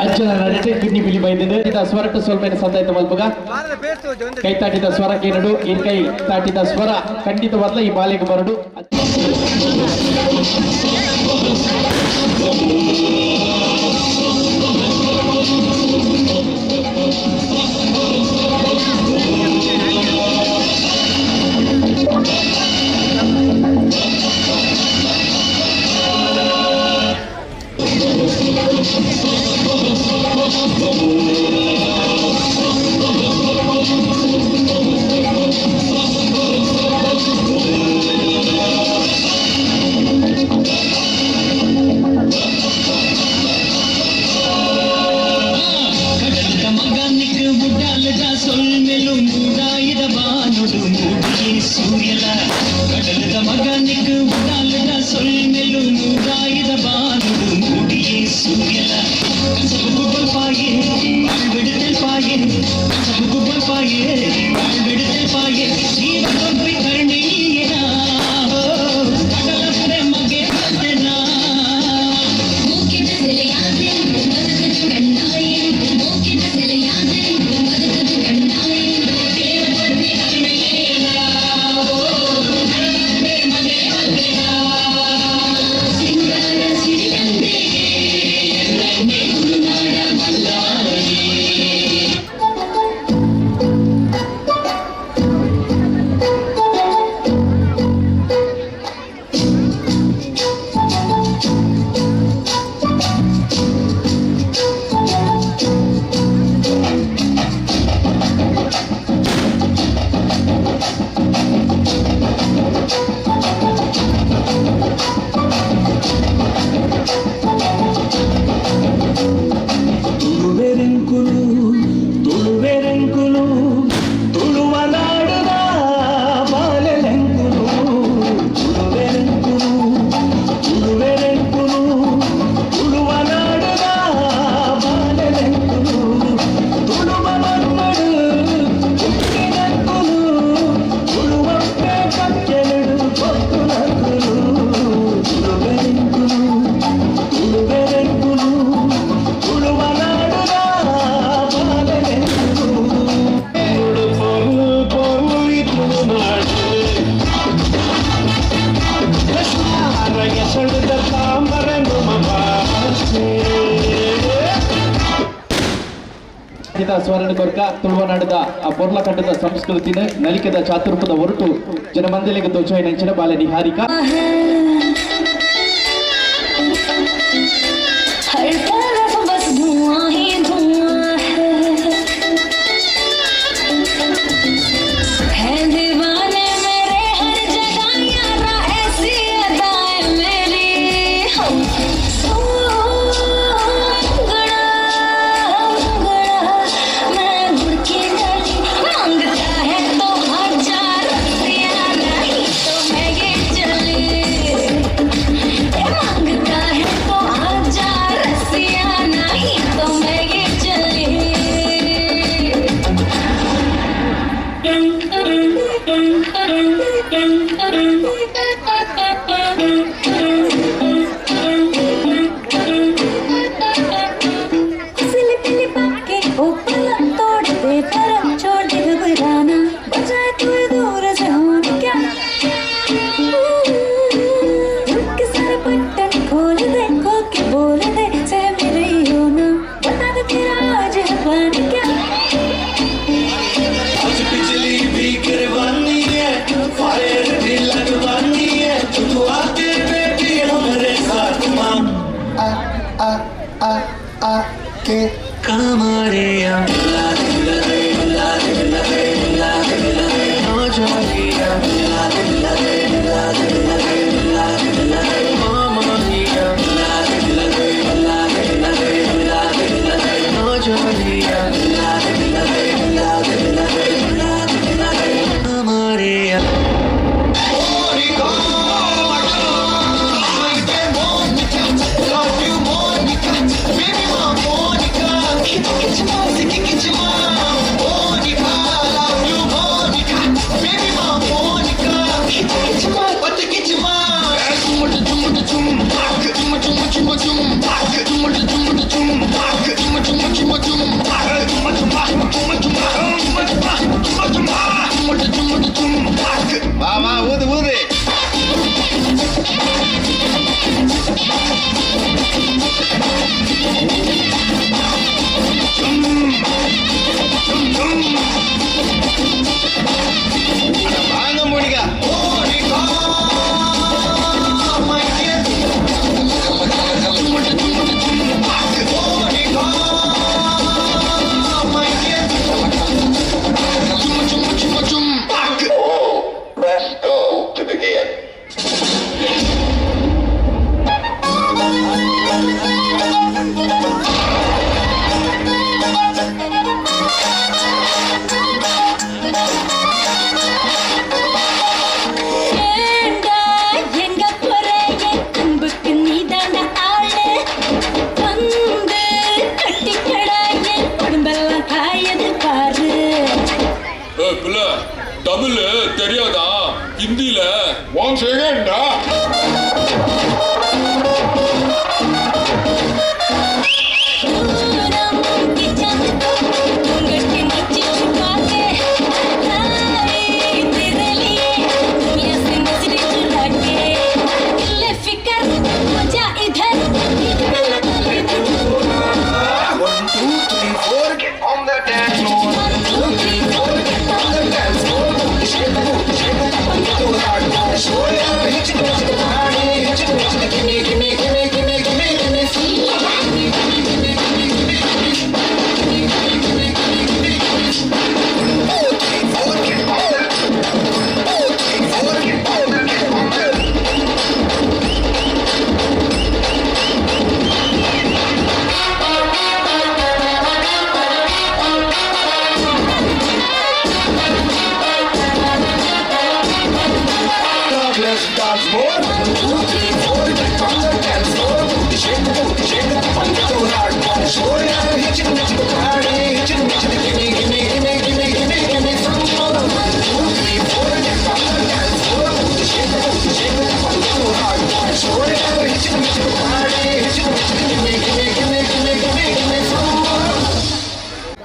ಅಜ್ಜನ ನಡತೆ ಕಿಡ್ನಿ ಬಿಲಿ ಬೈದಿದೆ ಸ್ವರಟ್ಟು ಸ್ವಲ್ಪ ಸದ್ದಾಯ್ತು ಮಲ್ಪಗ ಕೈ ತಾಟಿದ ಸ್ವರಕ್ಕೆ ನಡು ಇನ್ ಕೈ ತಾಟಿದ ಸ್ವರ ಖಂಡಿತವಾದ್ಲ ಈ ಬಾಲೆಗೆ ಬರಡು ಸ್ವರ್ಣ ಕೊರ್ಕ ತುಳುವನಾಡದ ಆ ಪೊರ್ಲಕಟ್ಟದ ಸಂಸ್ಕೃತಿನ ನಲಿಕೆದ ಚಾತುರ್ಪದ ಹೊರಟು ಜನಮಂದಲಿಗೆ ತೋಚೋಯ ನೆಂಚಿನ ಬಾಲ ನಿಹಾರಿಕ मांगता है तो 1000 नहीं तो महंगे चले தமிழ் தெரியாதா? ஹிந்தில ஒன் செகண்டா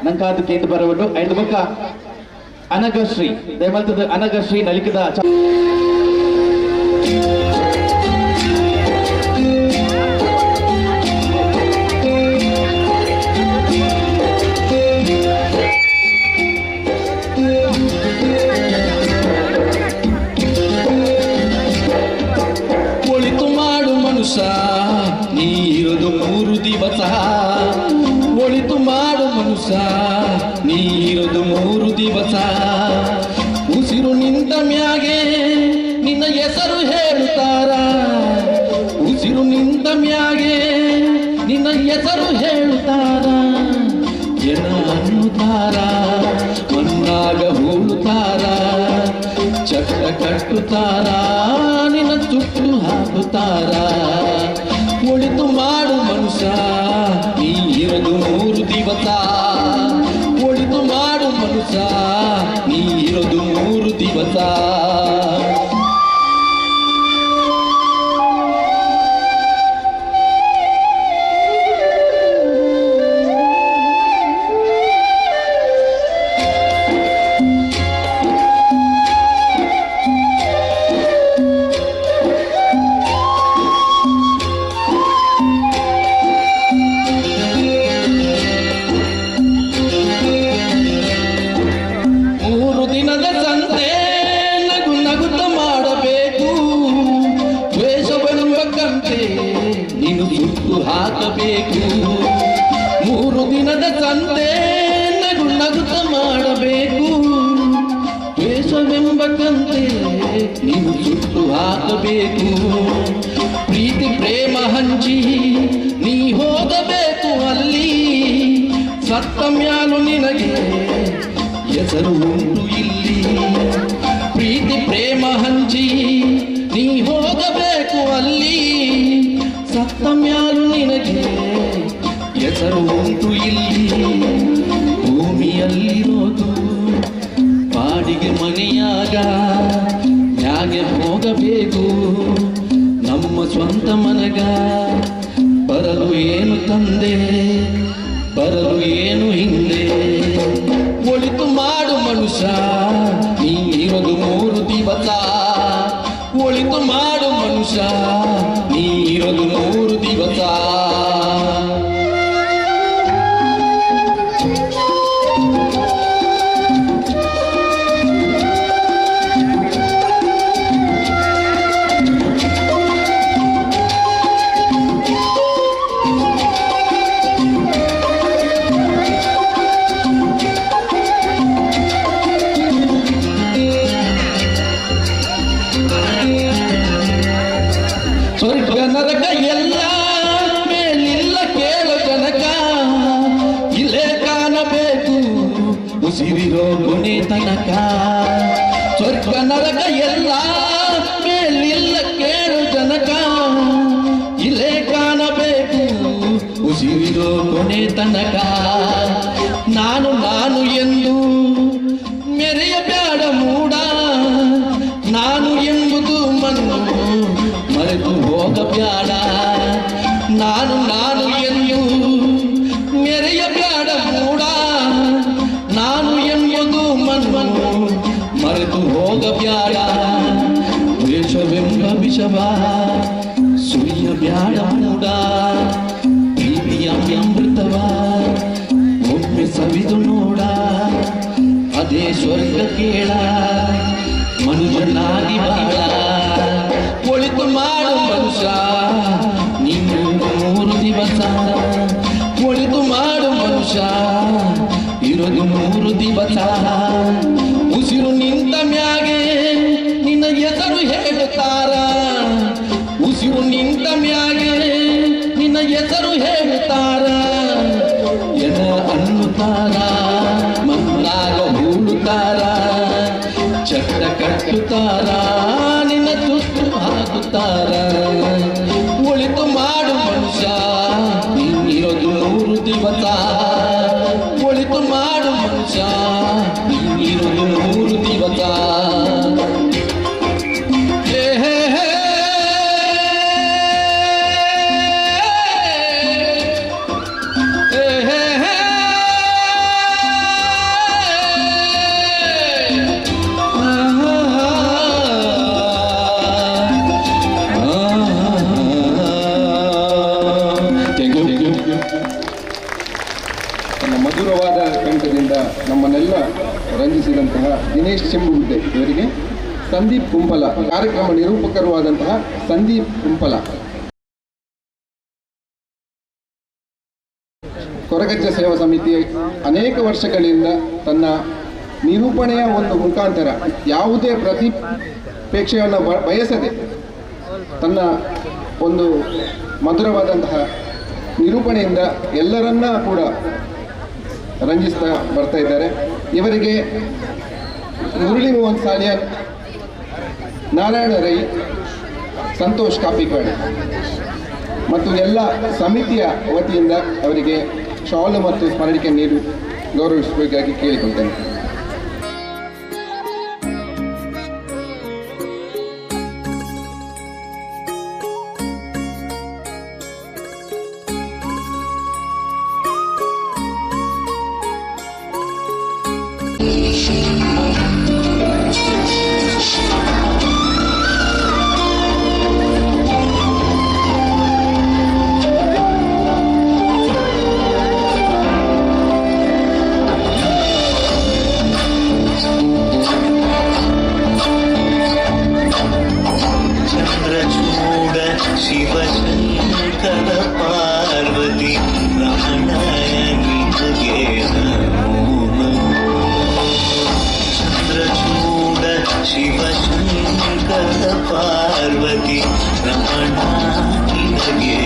ನಂಕಾದ ಕೇಂದ್ರ ಬರವಡು ಐದು ಬೊಕ್ಕ ಅನಗಶ್ರೀ ದಯಮಲ್ತದ ಅನಗಶ್ರೀ ನಲಿಕದ ಒಳಿತು ಮಾಡು ಮನುಷ್ಯ ನೀರದು 3 ದಿವಸ ಒಳಿತು ಮಾಡು ಮನುಷ್ಯ ನೀರದು 3 ದಿವಸ ಉಸಿರು ನಿಂತ ಮ್ಯಾಗೆ ನಿನ್ನ ಹೆಸರು ಹೇಳುತ್ತಾರ ಉಸಿರು ನಿಂತ ಮ್ಯಾಗೆ ನಿನ್ನ ಹೆಸರು ಹೇಳುತ್ತಾರ ಜನ ಅನ್ನುತ್ತಾರ ಮಣ್ಣಾಗ ಹೂಳುತ್ತಾರ ಚಕ್ರ ಕಟ್ಟುತ್ತಾರ ನಿನ್ನ ಚುಟ್ಟು ಹಾಕುತ್ತಾರ ಒಳಿತು ಮಾಡು ಮನುಷ್ಯ ನೀರದು 3 ದಿವಸ ಒಳಿತು ಮಾಡು ಮನುಷ್ಯ ನೀರದು 3 ದಿವಸ ನೀವು ಸುಟ್ಟು ಹಾಕಬೇಕು. ಪ್ರೀತಿ ಪ್ರೇಮ ಹಂಚಿ ನೀ ಹೋಗಬೇಕು ಅಲ್ಲಿ, ಸತ್ತ ಮ್ಯಾಲು ನಿನಗೆ ಹೆಸರು ಉಂಟು ಇಲ್ಲಿ. ಪ್ರೀತಿ ಪ್ರೇಮ ಹಂಚಿ ನೀ ಹೋಗಬೇಕು ಅಲ್ಲಿ, ಸತ್ತ ಮ್ಯಾಲು ನಿನಗೆ ಹೆಸರು ಉಂಟು ಇಲ್ಲಿ. ಭೂಮಿಯಲ್ಲಿರೋದು ಬಾಡಿಗೆ ಮನೆಯಾಗ ನ್ಯಾಗೆ ಹೋಗಬೇಕು, ನಮ್ಮ ಸ್ವಂತ ಮನೆಗ ಬರಲು ಏನು ತಂದೆ, ಬರಲು ಏನು ಹಿಂದೆ. ಒಳಿತು ಮಾಡು ಮನುಷ್ಯ ನೀ ಇರೋದು 3 ದಿವಸ, ಒಳಿತು ಮಾಡು ಮನುಷ್ಯ ನೀ ಇರೋದು 3 ದಿವಸ. ಸ್ವರ್ಗ ನರಕ ಎಲ್ಲ ಮೇಲಿಲ್ಲ ಕೇಳ ಜನಕ, ಇಲ್ಲೇ ಕಾಣಬೇಕು ಉಸಿರಿರೋ ಕೊನೆ ತನಕ. ಸ್ವರ್ಗ ನರಕ ಎಲ್ಲ ಮೇಲಿಲ್ಲ ಕೇಳು ಜನಕ, ಇಲ್ಲೇ ಕಾಣಬೇಕು ಉಸಿರಿರೋ ಕೊನೆ ತನಕ. ನಾನು ನಾನು ಎಂದು ಮೆರೆಯಬೇಡ ಮೂಡ, ನಾನು ಎಂಬುದು ಮಣ್ಣು ಮರೆತು ಹೋಗಬ್ಯಾಡ. ನಾನು ನಾನು ಎಂದು ಮೆರೆಯಬ್ಯಾಡ ಮೂಡ, ನಾನು ಎಂಬುದು ಮಣ್ಣು ಮರೆತು ಹೋಗಬ್ಯಾಡ. ದ್ವೇಷವೆಂಬ ವಿಷವ ಸುರಿಯಬ್ಯಾಡ ಮೂಡ, ಪ್ರೀತಿಯ ಅಮೃತವ ಒಮ್ಮೆ ಸವಿದು ನೋಡ, ಅದೇ ಸ್ವರ್ಗ ಕೇಳ ಮನುಷ್ಯನಾಗಿ ಬಾಳ. ಒಳಿತು ಮಾಡು ಮನುಷ್ಯ ನೀನು 3 ದಿವಸ, ಒಳಿತು ಮಾಡು ಮನುಷ್ಯ ಇರೋದು 3 ದಿವಸ. ಉಸಿರು ನಿಂತ ಮ್ಯಾಗೆ ನಿನ್ನ ಹೆಸರು ಹೇಳುತ್ತಾರ, ಉಸಿರು ನಿಂತ ಮ್ಯಾಗೆ ನಿನ್ನ ಹೆಸರು ಹೇಳುತ್ತಾರ. ಎನ ಅನ್ನುತ್ತಾರ, ಮಂಗಳಾಗ ಹೂಳುತ್ತಾರ, ಚಟ್ಟ ಕಟ್ಟುತ್ತಾರ, ನಿನ್ನ ತುತ್ತು ಹಾಕುತ್ತಾರ. ಒಳಿತು ಮಾಡು ಮನುಷ್ಯ ನೀನಿರೋದು 3 ದಿವಸ, ಒಳಿತು ಮಾಡು ಮನುಷ್ಯ ನೀನಿರೋದು 3 ದಿವಸ. ತನ್ನ ಮಧುರವಾದ ಕಂಠದಿಂದ ನಮ್ಮನ್ನೆಲ್ಲ ರಂಜಿಸಿದಂತಹ ದಿನೇಶ್ ಚೆಂಬುಗುಡ್ಡೆ ಇವರಿಗೆ ಸಂದೀಪ್ ಕುಂಪಲ, ಕಾರ್ಯಕ್ರಮ ನಿರೂಪಕರುವಾದಂತಹ ಸಂದೀಪ್ ಕುಂಪಲ. ಕೊರಗಜ್ಜ ಸೇವಾ ಸಮಿತಿ ಅನೇಕ ವರ್ಷಗಳಿಂದ ತನ್ನ ನಿರೂಪಣೆಯ ಒಂದು ಮುಖಾಂತರ ಯಾವುದೇ ಪ್ರತಿಪೇಕ್ಷೆಯನ್ನು ಬಯಸದೆ ತನ್ನ ಒಂದು ಮಧುರವಾದಂತಹ ನಿರೂಪಣೆಯಿಂದ ಎಲ್ಲರನ್ನ ಕೂಡ ರಂಜಿಸ್ತಾ ಬರ್ತಾ ಇದ್ದಾರೆ. ಇವರಿಗೆ ಮುರಳಿ ಮೋಹನ್ ಸಾಲಿಯನ್, ನಾರಾಯಣ ರೈ, ಸಂತೋಷ್ ಕಾಪಿಕಾಡ್ ಮತ್ತು ಎಲ್ಲ ಸಮಿತಿಯ ವತಿಯಿಂದ ಅವರಿಗೆ ಶಾಲು ಮತ್ತು ಸ್ಮರಣಿಕೆ ನೀಡಿ ಗೌರವಿಸಬೇಕಾಗಿ ಕೇಳಿಕೊಳ್ತೇನೆ. ಪಾರ್ವತಿ ರಮಣ ನಿನಗೆ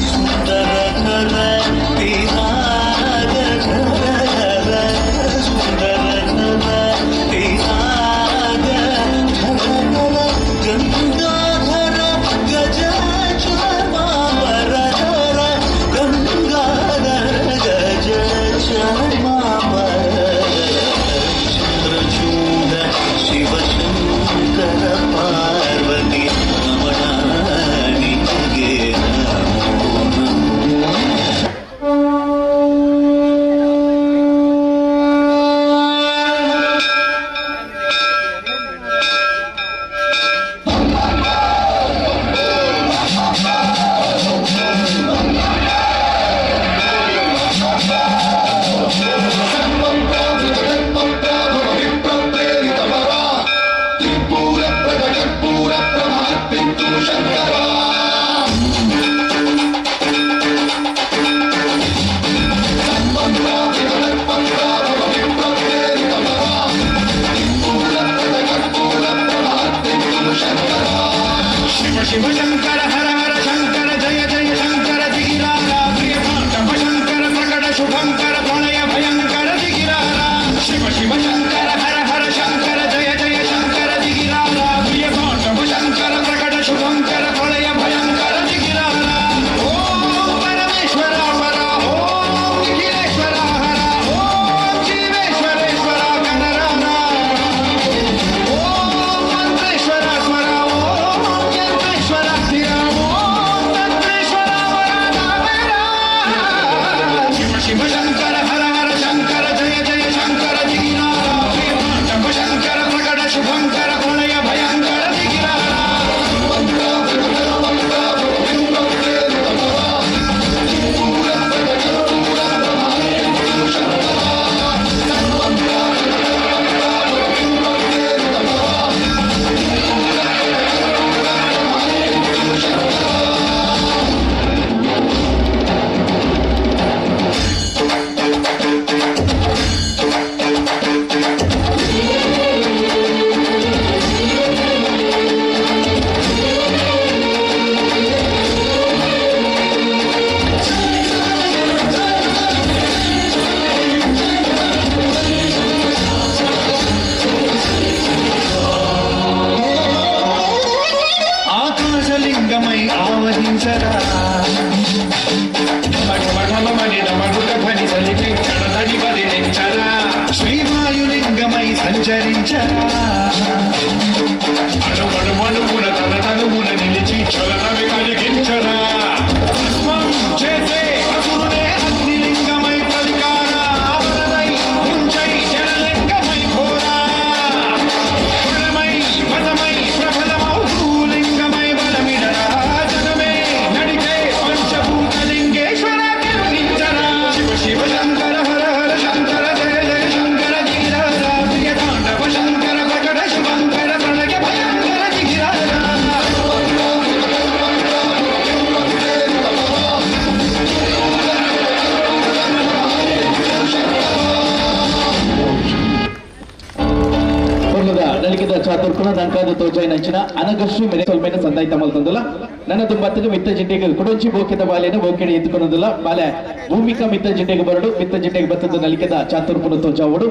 ಸುಂದರ ಕರ ತೀರಾಗ ಸುಂದರ ಕರ ತೀರಾಗ ಗಂಗಾಧರ ಗಜ ಚಾಮಾವರಧರ ಗಂಗಾಧರ ಗಜ ಚಾಮಾವರ ಚಂದ್ರಚೂಡ ಶಿವಶಂಕರ ಪಾರ್ವತಿ ರಮಣ ನಿನಗೆ शिव शंकर हर हर शंकर जय जय शंकर दिगिरारा प्रियकांत शंकर प्रकट शुभंकर प्रणय भयंकर दिगिरारा शिव शिव शंकर हर हर शंकर जय जय शंकर दिगिरारा प्रियकांत शंकर प्रकट शुभंकर प्रणय भयंकर दिगिरारा ओम परमेश्वर हर ओम निखिलेश्वर हर ओम जीवेश्वरेश्वर कनरारा ओम मंत्रेश्वर स्वर ओम यंत्रेश्वर स्थिर ओम तंत्रेश्वर शिव शिव शंकर हर हर शंकर जय जय शंकर दिगिरारा प्रियकांत शंकर प्रकट शुभंकर प्रणय भयंकर दिगिरारा ఆకాశలింగమై ఆవహించరా శ్రీవాయులింగమై సంచరించరా అణువణువున తన తనువున నిలిచి చలనవి కలిగించరా చేసే అసురునే అగ్నిలింగమై ప్రతికార ఆవరణై ముంచై జలలింగమై ఘోరా పదమై ప్రబలమౌ భూలింగమై బలమిడరా జగమే నడిచే పంచభూతలింగేశ్వర కిరణించరా శివ శివ శంకర హర హర శంకర జయ జయ శంకర దిగిరారా ప్రియతాండవ శంకర ప్రకట శుభంకర ప్రణయ భయంకర దిగిరారా ನಲಿಕೆದ ಚಾತುರ್ಕುಣ ದಂಕಾದ ತೋಜಾಯಿನಂಚಿನ ಅನಗಶ್ರೀ ಮೆರೆ ಸೊಲ್ಮೇನ ಸಂದಾಯಿತ ಮಲ್ತಂದುಲ ನನ್ನದು ಬತ್ತಗ ಮಿತ್ತ ಜಿಡ್ಡೆಗೆ ಕುಡಂಚಿ ಬೋಕಿದ ಬಾಲೆನ ಬೋಕೆಡೆ ಎತ್ತುಕೊನದುಲ ಬಾಲೆ ಭೂಮಿಕಾ ಮಿತ್ತ ಜಿಡ್ಡೆಗೆ ಬರಡು ಮಿತ್ತ ಜಿಡ್ಡೆಗೆ ಬತ್ತದ ನಲಿಕೆದ ಚಾತುರ್ಕುಣ ತೋಜಾವಡು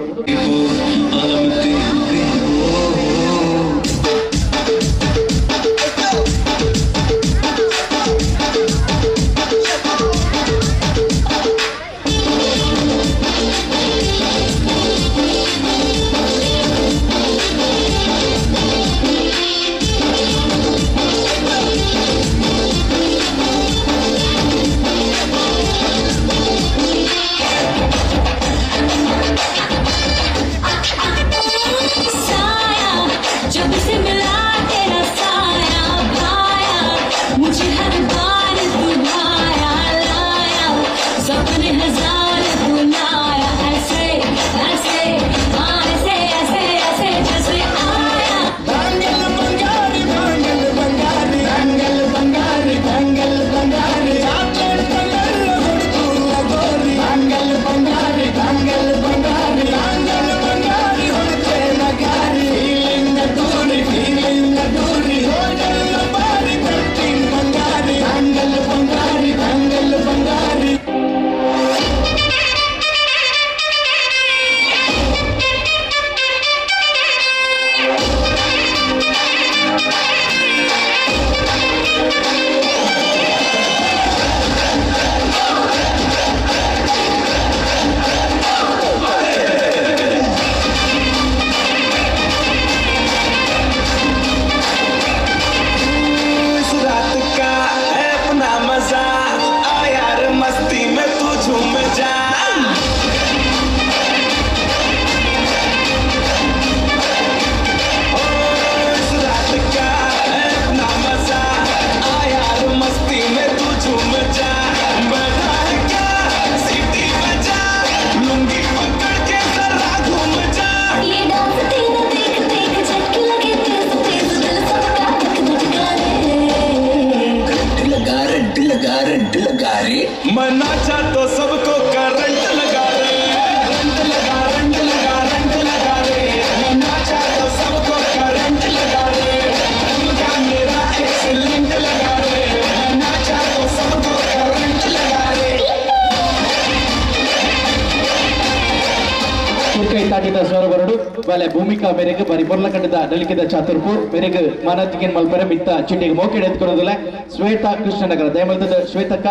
ಮುಲ್ಕೈ ತಾಟಿದ ಸ್ವರವರಡು ಬಲೆ ಭೂಮಿಕಾ ಮೇರೆಗೆ ಬರಿ ಪೊರ್ಲಕಂಡದ ನಲಿಕೆದ ಚಾತುರ್ಪು ಮೇರೆಗೆ ಮಾನತಿಗೆನ್ ಮಲ್ಪರೆ ಮಿತ್ತ ಚಿಟ್ಟಿಗೆ ಮೋಕೆಡೆ ಎತ್ಕೊಳೋದಿಲ್ಲ ಶ್ವೇತಾ ಕೃಷ್ಣನಗರ ದಯಮಲ್ತದ ಶ್ವೇತಕ್ಕ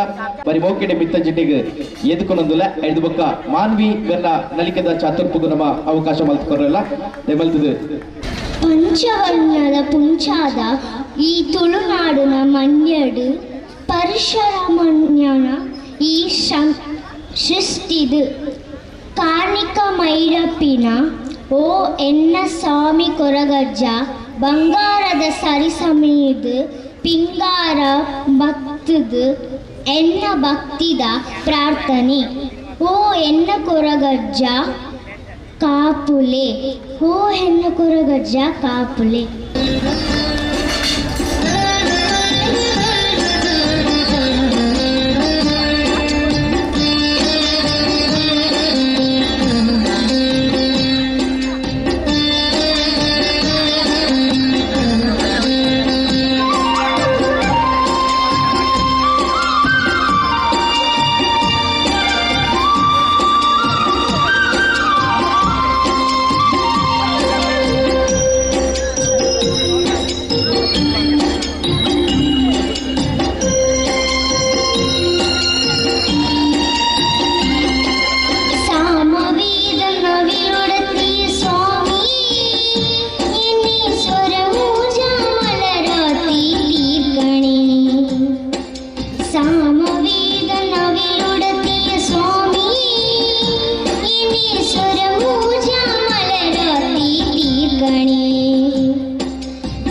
ಬರಿ ಮೋಕೆಡೆ ಮಿತ್ತ ಚಿಟ್ಟಿಗೆ ಎದ್ಕೊಳೋದಿಲ್ಲ ಐದು ಬೊಕ್ಕ ಮಾನ್ವಿ ಗನ್ನ ನಲಿಕೆದ ಚಾತುರ್ಪುಗು ನಮ್ಮ ಅವಕಾಶ ಮಲ್ತ್ಕೊರಲ್ಲ ದಯಮಲ್ತದ ಪಂಚವರ್ಣದ ಪುಂಚಾದ ಈ ತುಳುನಾಡಿನ ಮನ್ಯಡು ಪರಶುರಾಮಣ್ಯನ ಈ ಸೃಷ್ಟಿದು ಕಾರ್ಣಿಕ ಮೈರಪ್ಪಿನ ಓ ಎನ್ನ ಸ್ವಾಮಿ ಕೊರಗಜ್ಜ ಬಂಗಾರದ ಸರಿಸಮೀದು ಪಿಂಗಾರ ಭಕ್ತದು ಎನ್ನ ಭಕ್ತಿದ ಪ್ರಾರ್ಥನೆ ಓ ಎನ್ನ ಕೊರಗಜ್ಜ ಕಾಪುಲೆ ಓ ಹೆಣ್ಣ ಕೊರಗಜ್ಜ ಕಾಪುಲೆ.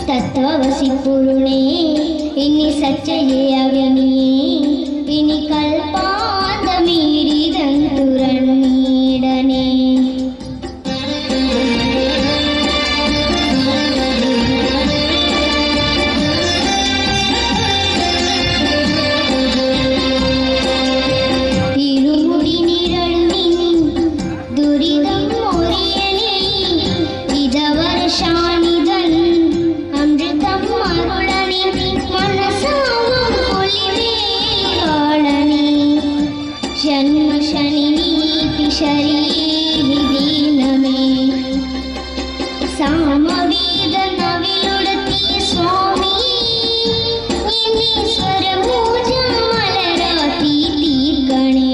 तत्वसी पुरुणे इनि सच्चये अव्यमिये इनि कल्पांत मीरिदंतुरन्नीडने ഇരുമുടി നിരളുവിനി ദുരിതം ഒരിയനെ ഇതവർഷാനിതൻ അമൃതം അരുളനെ മനസാവും പൊലിവേ കാളനെ ജന്മ ശനി നീതി ശരീരമേ സാമവേദ നവിലുടത്തിയ സ്വാമി സ്വരഭൂജ മലരാത്തി തീർക്കണേ.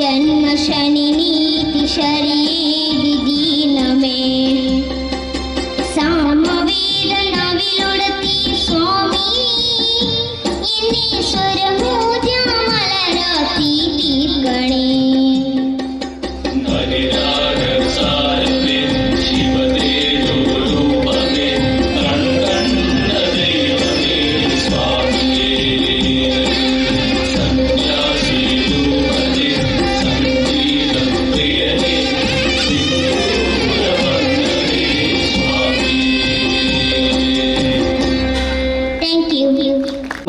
जन्म शनि नीति शरीर दीन में सामवेद नविलुडती स्वामी ಇನ್ನೀಶ್ವರ ಪೂಜ ಮಲರಾತಿ ತೀರ್ಗಣೆ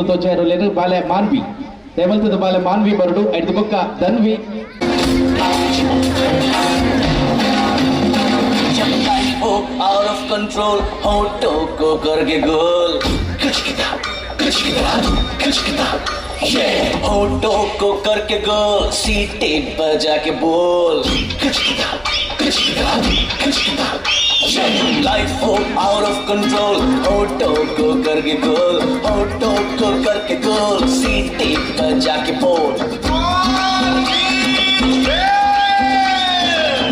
ತೋಚಾರು ಬಾಲೆ ಮಾನ್ವಿ ದೇವಲ್ತದ ಬಾಲೆ ಮಾನ್ವಿ ಬರಡು ಐದು ಬೊಕ್ಕ ಧನ್ವಿ out of control होठों को करके गोल होठों को करके गोल सीटे बजा के बोल लाइफ हो आउट ऑफ कंट्रोल होठों को करके गोल होठों को करके गोल सीटे बजा के बोल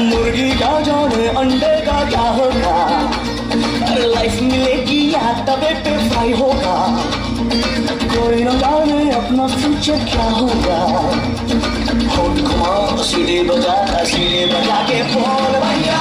मुर्गी का जाने अंडे का क्या होगा अरे लाइफ मिलेगी या तवे पे फ्राई होगा कोई न जाने अपना फ्यूचर क्या होगा होठ घुमा सीढ़ी बजा के बोल भैया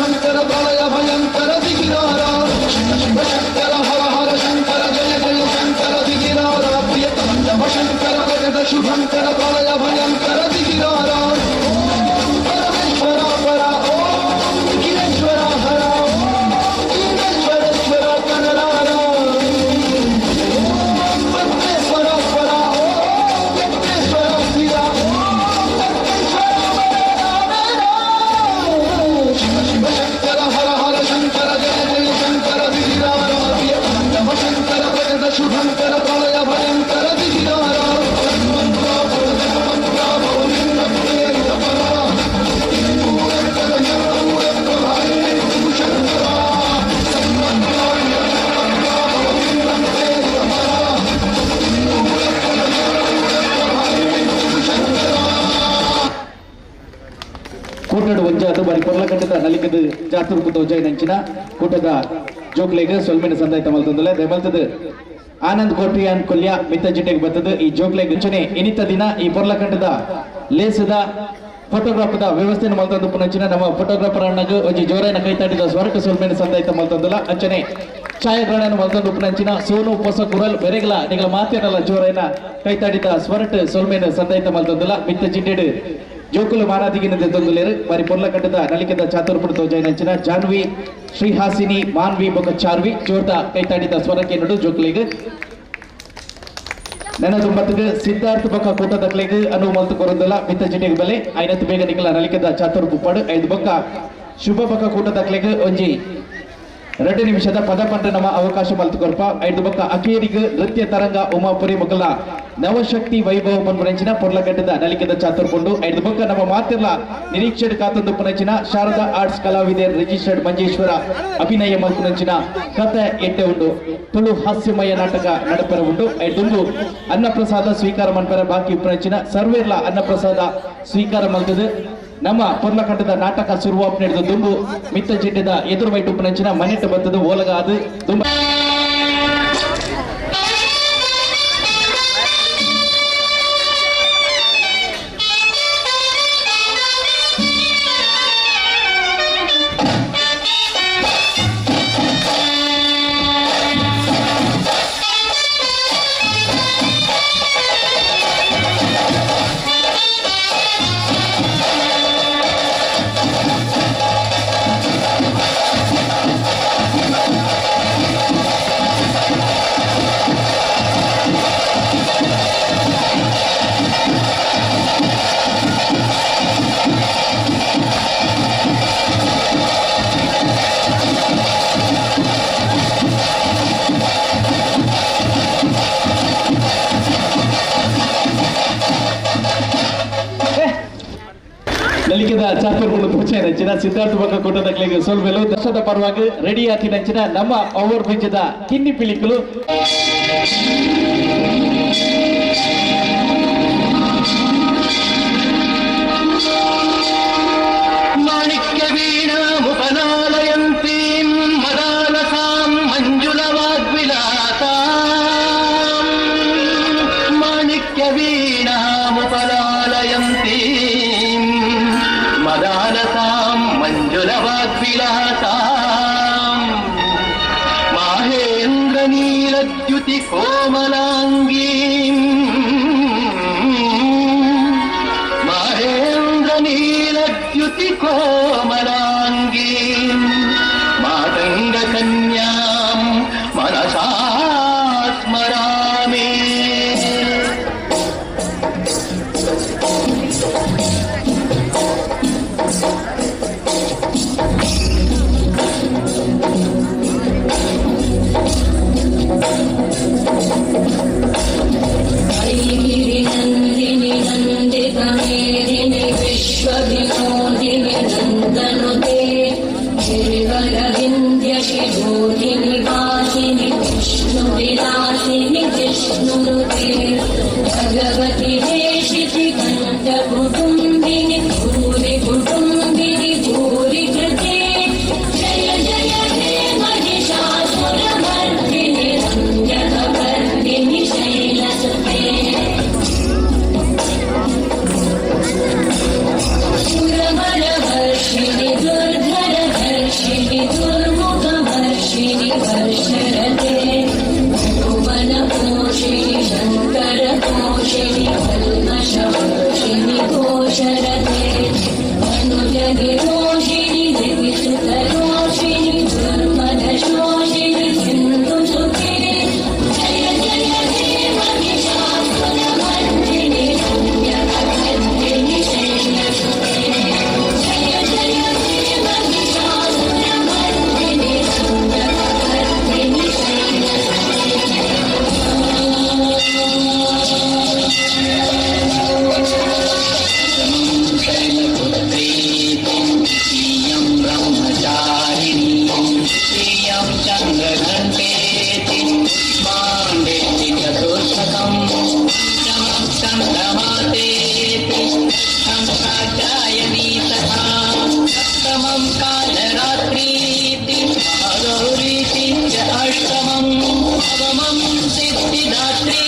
ಶಂಕರ ಪ್ರಳಯ ಭಯಂಕರ ದಿಗಿರಾರ ಶಿವ ಶಂಕರ ಹರ ಹರ ಶಂಕರ ಜಯ ಜಯ ಶಂಕರ ದಿಗಿರಾರ ಪ್ರಿಯ ತಾಂಡವ ಶಂಕರ ಜಗದ ಶುಭಂಕರ ಪ್ರಳಯ ಭಯಂಕರ ದಿಗಿರಾರ ಓಂ ಪರಮೇಶ್ವರ ಪರ ಓಂ ನಿಖಿಲೇಶ್ವರ ಹರ ಓಂ ಈಶ್ವರೇಶ್ವರ ಕನರಾರ ಓಂ ಪರಮೇಶ್ವರ ಪರ ಓಂ ವೆಂಕಟೇಶ್ವರ ಸ್ಥಿರ ಓಂ ಶಿವ ಶಿವ ಶಂಕರ ಹರ ಹರ ಶಂಕರ ಜಯ ಜಯ ಶಂಕರ ದಿಗಿರಾರ ಪ್ರಿಯ ತಾಂಡವ ಶಂಕರ ಜಗದ ಶುಭಂಕರ ಪ್ರಳಯ ಭಯಂಕರ ದಿಗಿರಾರ ಕೂಟದ ಒಂಜಾದು ಬಾರಿ ಕೊರ್ಲಕಟ್ಟದ ನಲಿಕದ ಜಾತುರ್ಪುತ ಉಜ್ಜಯಿನಂಚಿನ ಕೂಟದ ಜೋಕ್ಲೆಗೆ ಸೊಲ್ಮೆನ ಸಂದಾಯ್ತ ಮಲ್ತಂದಲೆ ದಯಮಲ್ತದ ಆನಂದ್ ಕೋಟ್ರಿಯಾನ್ ಕೊಲ್ಯ ಮಿತ್ತ ಜಿಟ್ಟೆಗೆ ಬರ್ತದ ಈ ಜೋಕ್ಲೆಗೆ ಮುಂಚೆನೆ ಇನಿತ ದಿನ ಈ ಕೊರ್ಲಕಟ್ಟದ ಲೇಸದ ಫೋಟೋಗ್ರಾಫದ ವ್ಯವಸ್ಥೆಯನ್ನು ಮಲ್ತಂದು ಪುನಂಚಿನ ನಮ್ಮ ಫೋಟೋಗ್ರಾಫರ್ ಅಣ್ಣಗ ಒಂಜಿ ಜೋರೈನ ಕೈತಾಡಿದ ಸ್ವರ್ಗ ಸೊಲ್ಮೆನ ಸಂದಾಯ್ತ ಮಲ್ತಂದಲ್ಲ ಅಂಚನೆ ಛಾಯಾಗ್ರಹಣ ಮಲ್ತಂದು ಪುನಂಚಿನ ಸೋನು ಪೊಸ ಕುರಲ್ ಬೆರೆಗಲ ನಿಗಲ ಮಾತೇನಲ್ಲ ಜೋರೈನ ಕೈತಾಡಿದ ಸ್ವರ್ಟ ಸೊಲ್ಮೆನ ಸಂದಾಯ್ತ ಮಲ್ತಂದಲ್ಲ ಮಿತ್ತ ಜಿಟ್ಟೆಡು ಜೋಕುಲು ಮಾನಾದಿಗಿನ ತೊಂದುಲೇರು ಬಾರಿ ಪೊರ್ಲಕಟ್ಟದ ನಲಿಕೆದ ಚಾತುರ್ಪುರ ತೋಜೈನಂಚಿನ ಜಾನ್ವಿ ಶ್ರೀಹಾಸಿನಿ ಮಾನ್ವಿ ಬೊಕ ಚಾರ್ವಿ ಜೋರ್ದ ಕೈತಾಡಿದ ಸ್ವರಕ್ಕೆ ನಡು ಜೋಕುಲಿಗೆ ನನ್ನ ತುಂಬತ್ತಿಗೆ ಸಿದ್ಧಾರ್ಥ ಬೊಕ ಕೂಟದ ಕ್ಲೆಗ್ ಅನು ಮಲ್ತು ಕೊರದಲ್ಲ ಮಿತ್ತ ಜಿಟಿಗೆ ಬಲೆ ಐನತ್ತು ಬೇಗ ನಿಕಲ ನಲಿಕೆದ ಚಾತುರ್ಪು ಪಡು 5 ಬೊಕ ಶುಭ ಬೊಕ ಕೂಟದ ಕ್ಲೆಗ್ ಒಂಜಿ 2 ನಿಮಿಷದ ಪದಪಂಡ ನಮ್ಮ ಅವಕಾಶ ಮಲ್ತು ಕೊರ್ಪ 5 ಬೊಕ ಅಕೇರಿಗೆ ನೃತ್ಯ ತರಂಗ ಉಮಾಪುರಿ ಮೊಕಲ ನವಶಕ್ತಿ ವೈಭವ ಪನ್ಪುನಂಚಿನ ಪೊರ್ಲಗಡ್ಡದ ನಲಿಕೆದ ಚಾತುರ್ಪುಂಡು 5 ಬೊಕ ನಮ್ಮ ಮಾತಿರ್ಲ ನಿರೀಕ್ಷೆಡ್ ಕಾತೊಂದು ಪುನಂಚಿನ ಶಾರದಾ ಆರ್ಟ್ಸ್ ಕಲಾವಿದರ್ ರಿಜಿಸ್ಟರ್ಡ್ ಮಂಜೇಶ್ವರ ಅಭಿನಯ ಮಲ್ಪುನಂಚಿನ ಕಥೆ ಎಟ್ಟೆ ಉಂಡು ತುಳು ಹಾಸ್ಯಮಯ ನಾಟಕ ನಡಪರ ಉಂಡು 5 ಅನ್ನಪ್ರಸಾದ ಸ್ವೀಕಾರ ಮನ್ಪರ ಬಾಕಿ ಪುನಂಚಿನ ಸರ್ವೇರ್ಲ ಅನ್ನಪ್ರಸಾದ ಸ್ವೀಕಾರ ಮಲ್ತದು ನಮ್ಮ ಪೊರ್ಲಕಟ್ಟದ ನಾಟಕ ಶುರುವಾಪ್ ನಡೆದ ದುಂಬು ಮಿತ್ತ ಜಿಡ್ಡದ ಎದುರು ವೈಟು ಪುನಂಚಿನ ಮನೆಟ್ಟು ಬರ್ತದ ಓಲಗ ಅದು ತುಂಬ ನಲಿಕೆದ ಚಾತುರ್ಪುಂಡು ಪೂಜೆ ನಂಚಿನ ಸಿದ್ಧಾರ್ಥ ಬೊಕ ಕೂಟದ ಕ್ಲೆಗ್ ಸೋಲ್ವೆಲು ದರ್ಶದ ಪರವಾಗಿ ರೆಡಿ ಆತಿ ನಂಚಿನ ನಮ್ಮ ಓವರ್ ಬ್ರಿಡ್ಜದ ಕಿನ್ನಿ ಪಿಲಿಕಲು ಮಾಣಿಕ್ಯ ವೀಣಾ ಮುಪನಾಲಯಂತಿ ಮದಾಲಸಾಂ ಮಂಜುಳ ವಾಗ್ವಿಲಾಸ ಮಾಣಿಕ್ಯ ವೀಣಾ ಮುಪನಾಲಯಂತಿ ಮದಾಲಸಾಂ ಮಂಜುಳ ವಾಗ್ವಿಲಾಸ ಮಾಹೇಂದ್ರ ನೀಲದ್ಯುತಿ ಕೋಮಲಾಂಗೀ ಮಹೇಂದ್ರ ನೀಲದ್ಯುತಿ ಕೋಮಲಾಂಗೀ ಮಾತಂಗ ಕನ್ಯಾಂ ಮನಸಾ ಸ್ಮರಾಮಿ नंदिनी नंदित मेदिनी विश्व विनोदिनी नंदन प्रीतिं प्रियं ब्रह्मचारिणी प्रियं चन्द्रघण्टेति माण्डेति चतुष्कम् चन्द्रमातेति कात्यायनी तथा सप्तमं कालरात्रीति महागौरीति च अष्टमं नवमं सिद्धिदात्री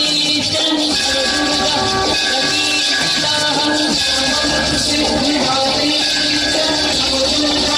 च दुर्गा प्रतीक्षाः सिद्धिदात्री च दुर्गा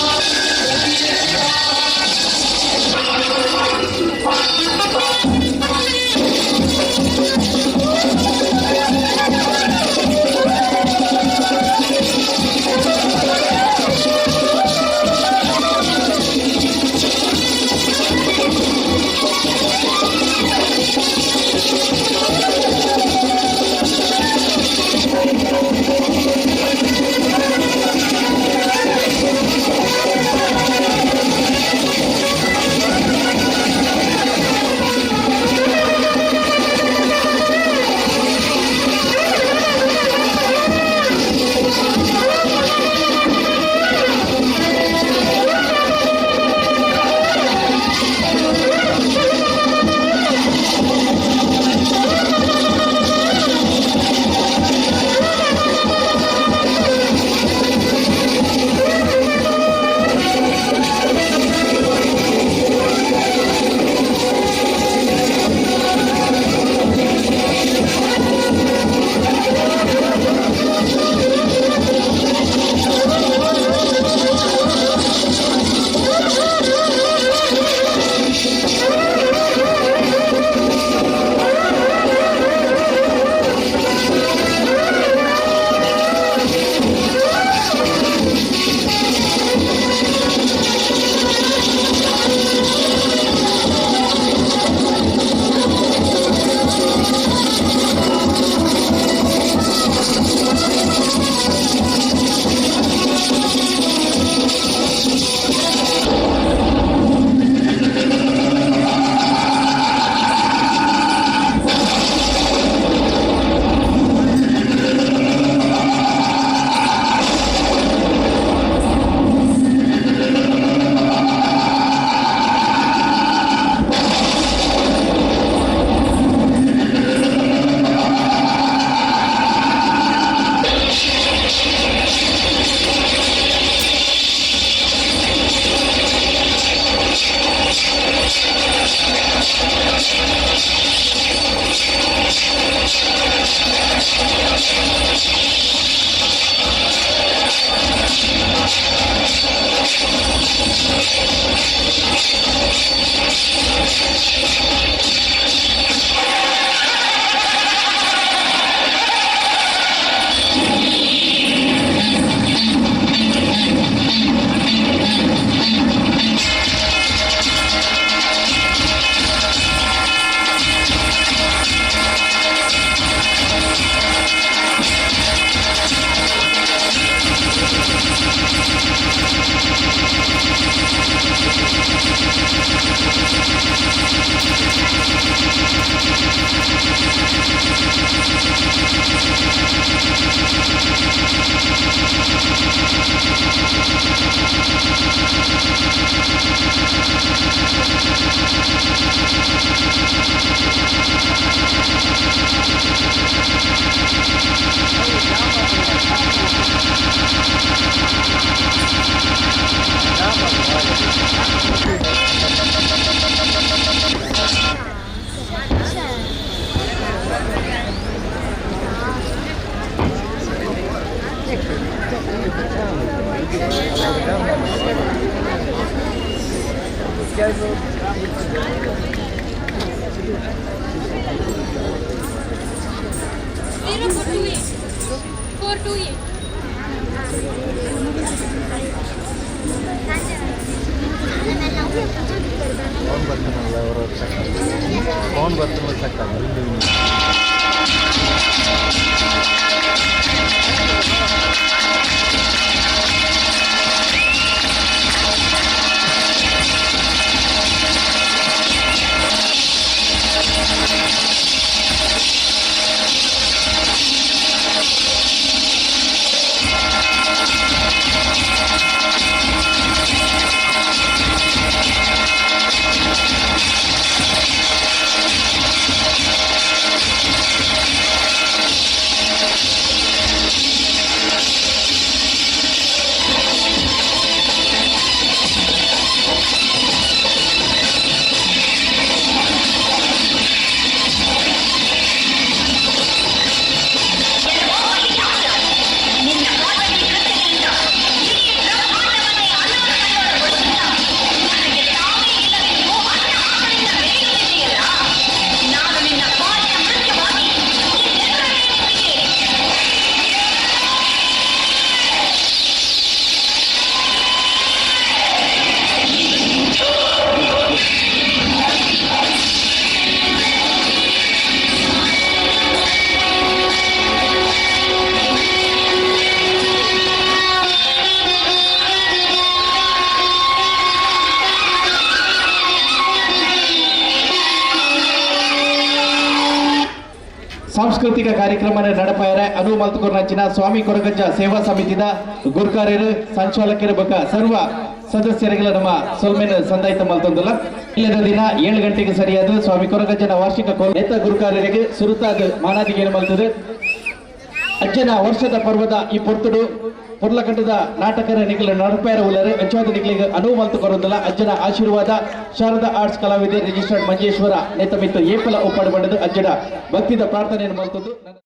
कौन बर्तन में सकता है ಸಾಂಸ್ಕೃತಿಕ ಕಾರ್ಯಕ್ರಮ ನಡಪಾಯರ ಅನು ಮಲ್ತುಕೊರ್ನಂಚಿನ ಸ್ವಾಮಿ ಕೊರಗಜ್ಜ ಸೇವಾ ಸಮಿತಿದ ಗುರುಕಾರ್ಯರು ಸಂಚಾಲಕರ ಬಕ ಸರ್ವ ಸದಸ್ಯರಿಗೆಲ್ಲ ನಮ್ಮ ಸೊಲ್ಮೇನ ಸಂದಾಯಿತ ಮಲ್ತೊಂದಲ್ಲ ಇಲ್ಲದ ದಿನ 7 ಗಂಟೆಗೆ ಸರಿಯಾದ ಸ್ವಾಮಿ ಕೊರಗಜ್ಜನ ವಾರ್ಷಿಕ ನೆತ್ತ ಗುರುಕಾರ್ಯರಿಗೆ ಸುರುತಾದ ಮಾನಾದಿಗೆ ಮಲ್ತದೆ ಅಜ್ಜನ ವರ್ಷದ ಪರ್ವದ ಈ ಪೊರ್ತುಡು ಪೊರ್ಲಕಂಡದ ನಾಟಕರ ನಿಖಿಲ ನಡಪಾಯರ ಉಲ್ಲರು ಅಂಚಾದ ನಿಖಿಲಿಗೆ ಅನುವು ಮಲ್ತು ಕೊರೋದಲ್ಲ ಅಜ್ಜನ ಆಶೀರ್ವಾದ ಶಾರದಾ ಆರ್ಟ್ಸ್ ಕಲಾವಿದೆ ರಿಜಿಸ್ಟರ್ಡ್ ಮಂಜೇಶ್ವರ ನೇತಮಿತ್ತು ಏಪಲ ಒಪ್ಪಾಡು ಬಂಡದು ಅಜ್ಜನ ಭಕ್ತಿದ ಪ್ರಾರ್ಥನೆಯನ್ನು ಮಲ್ತದ್ದು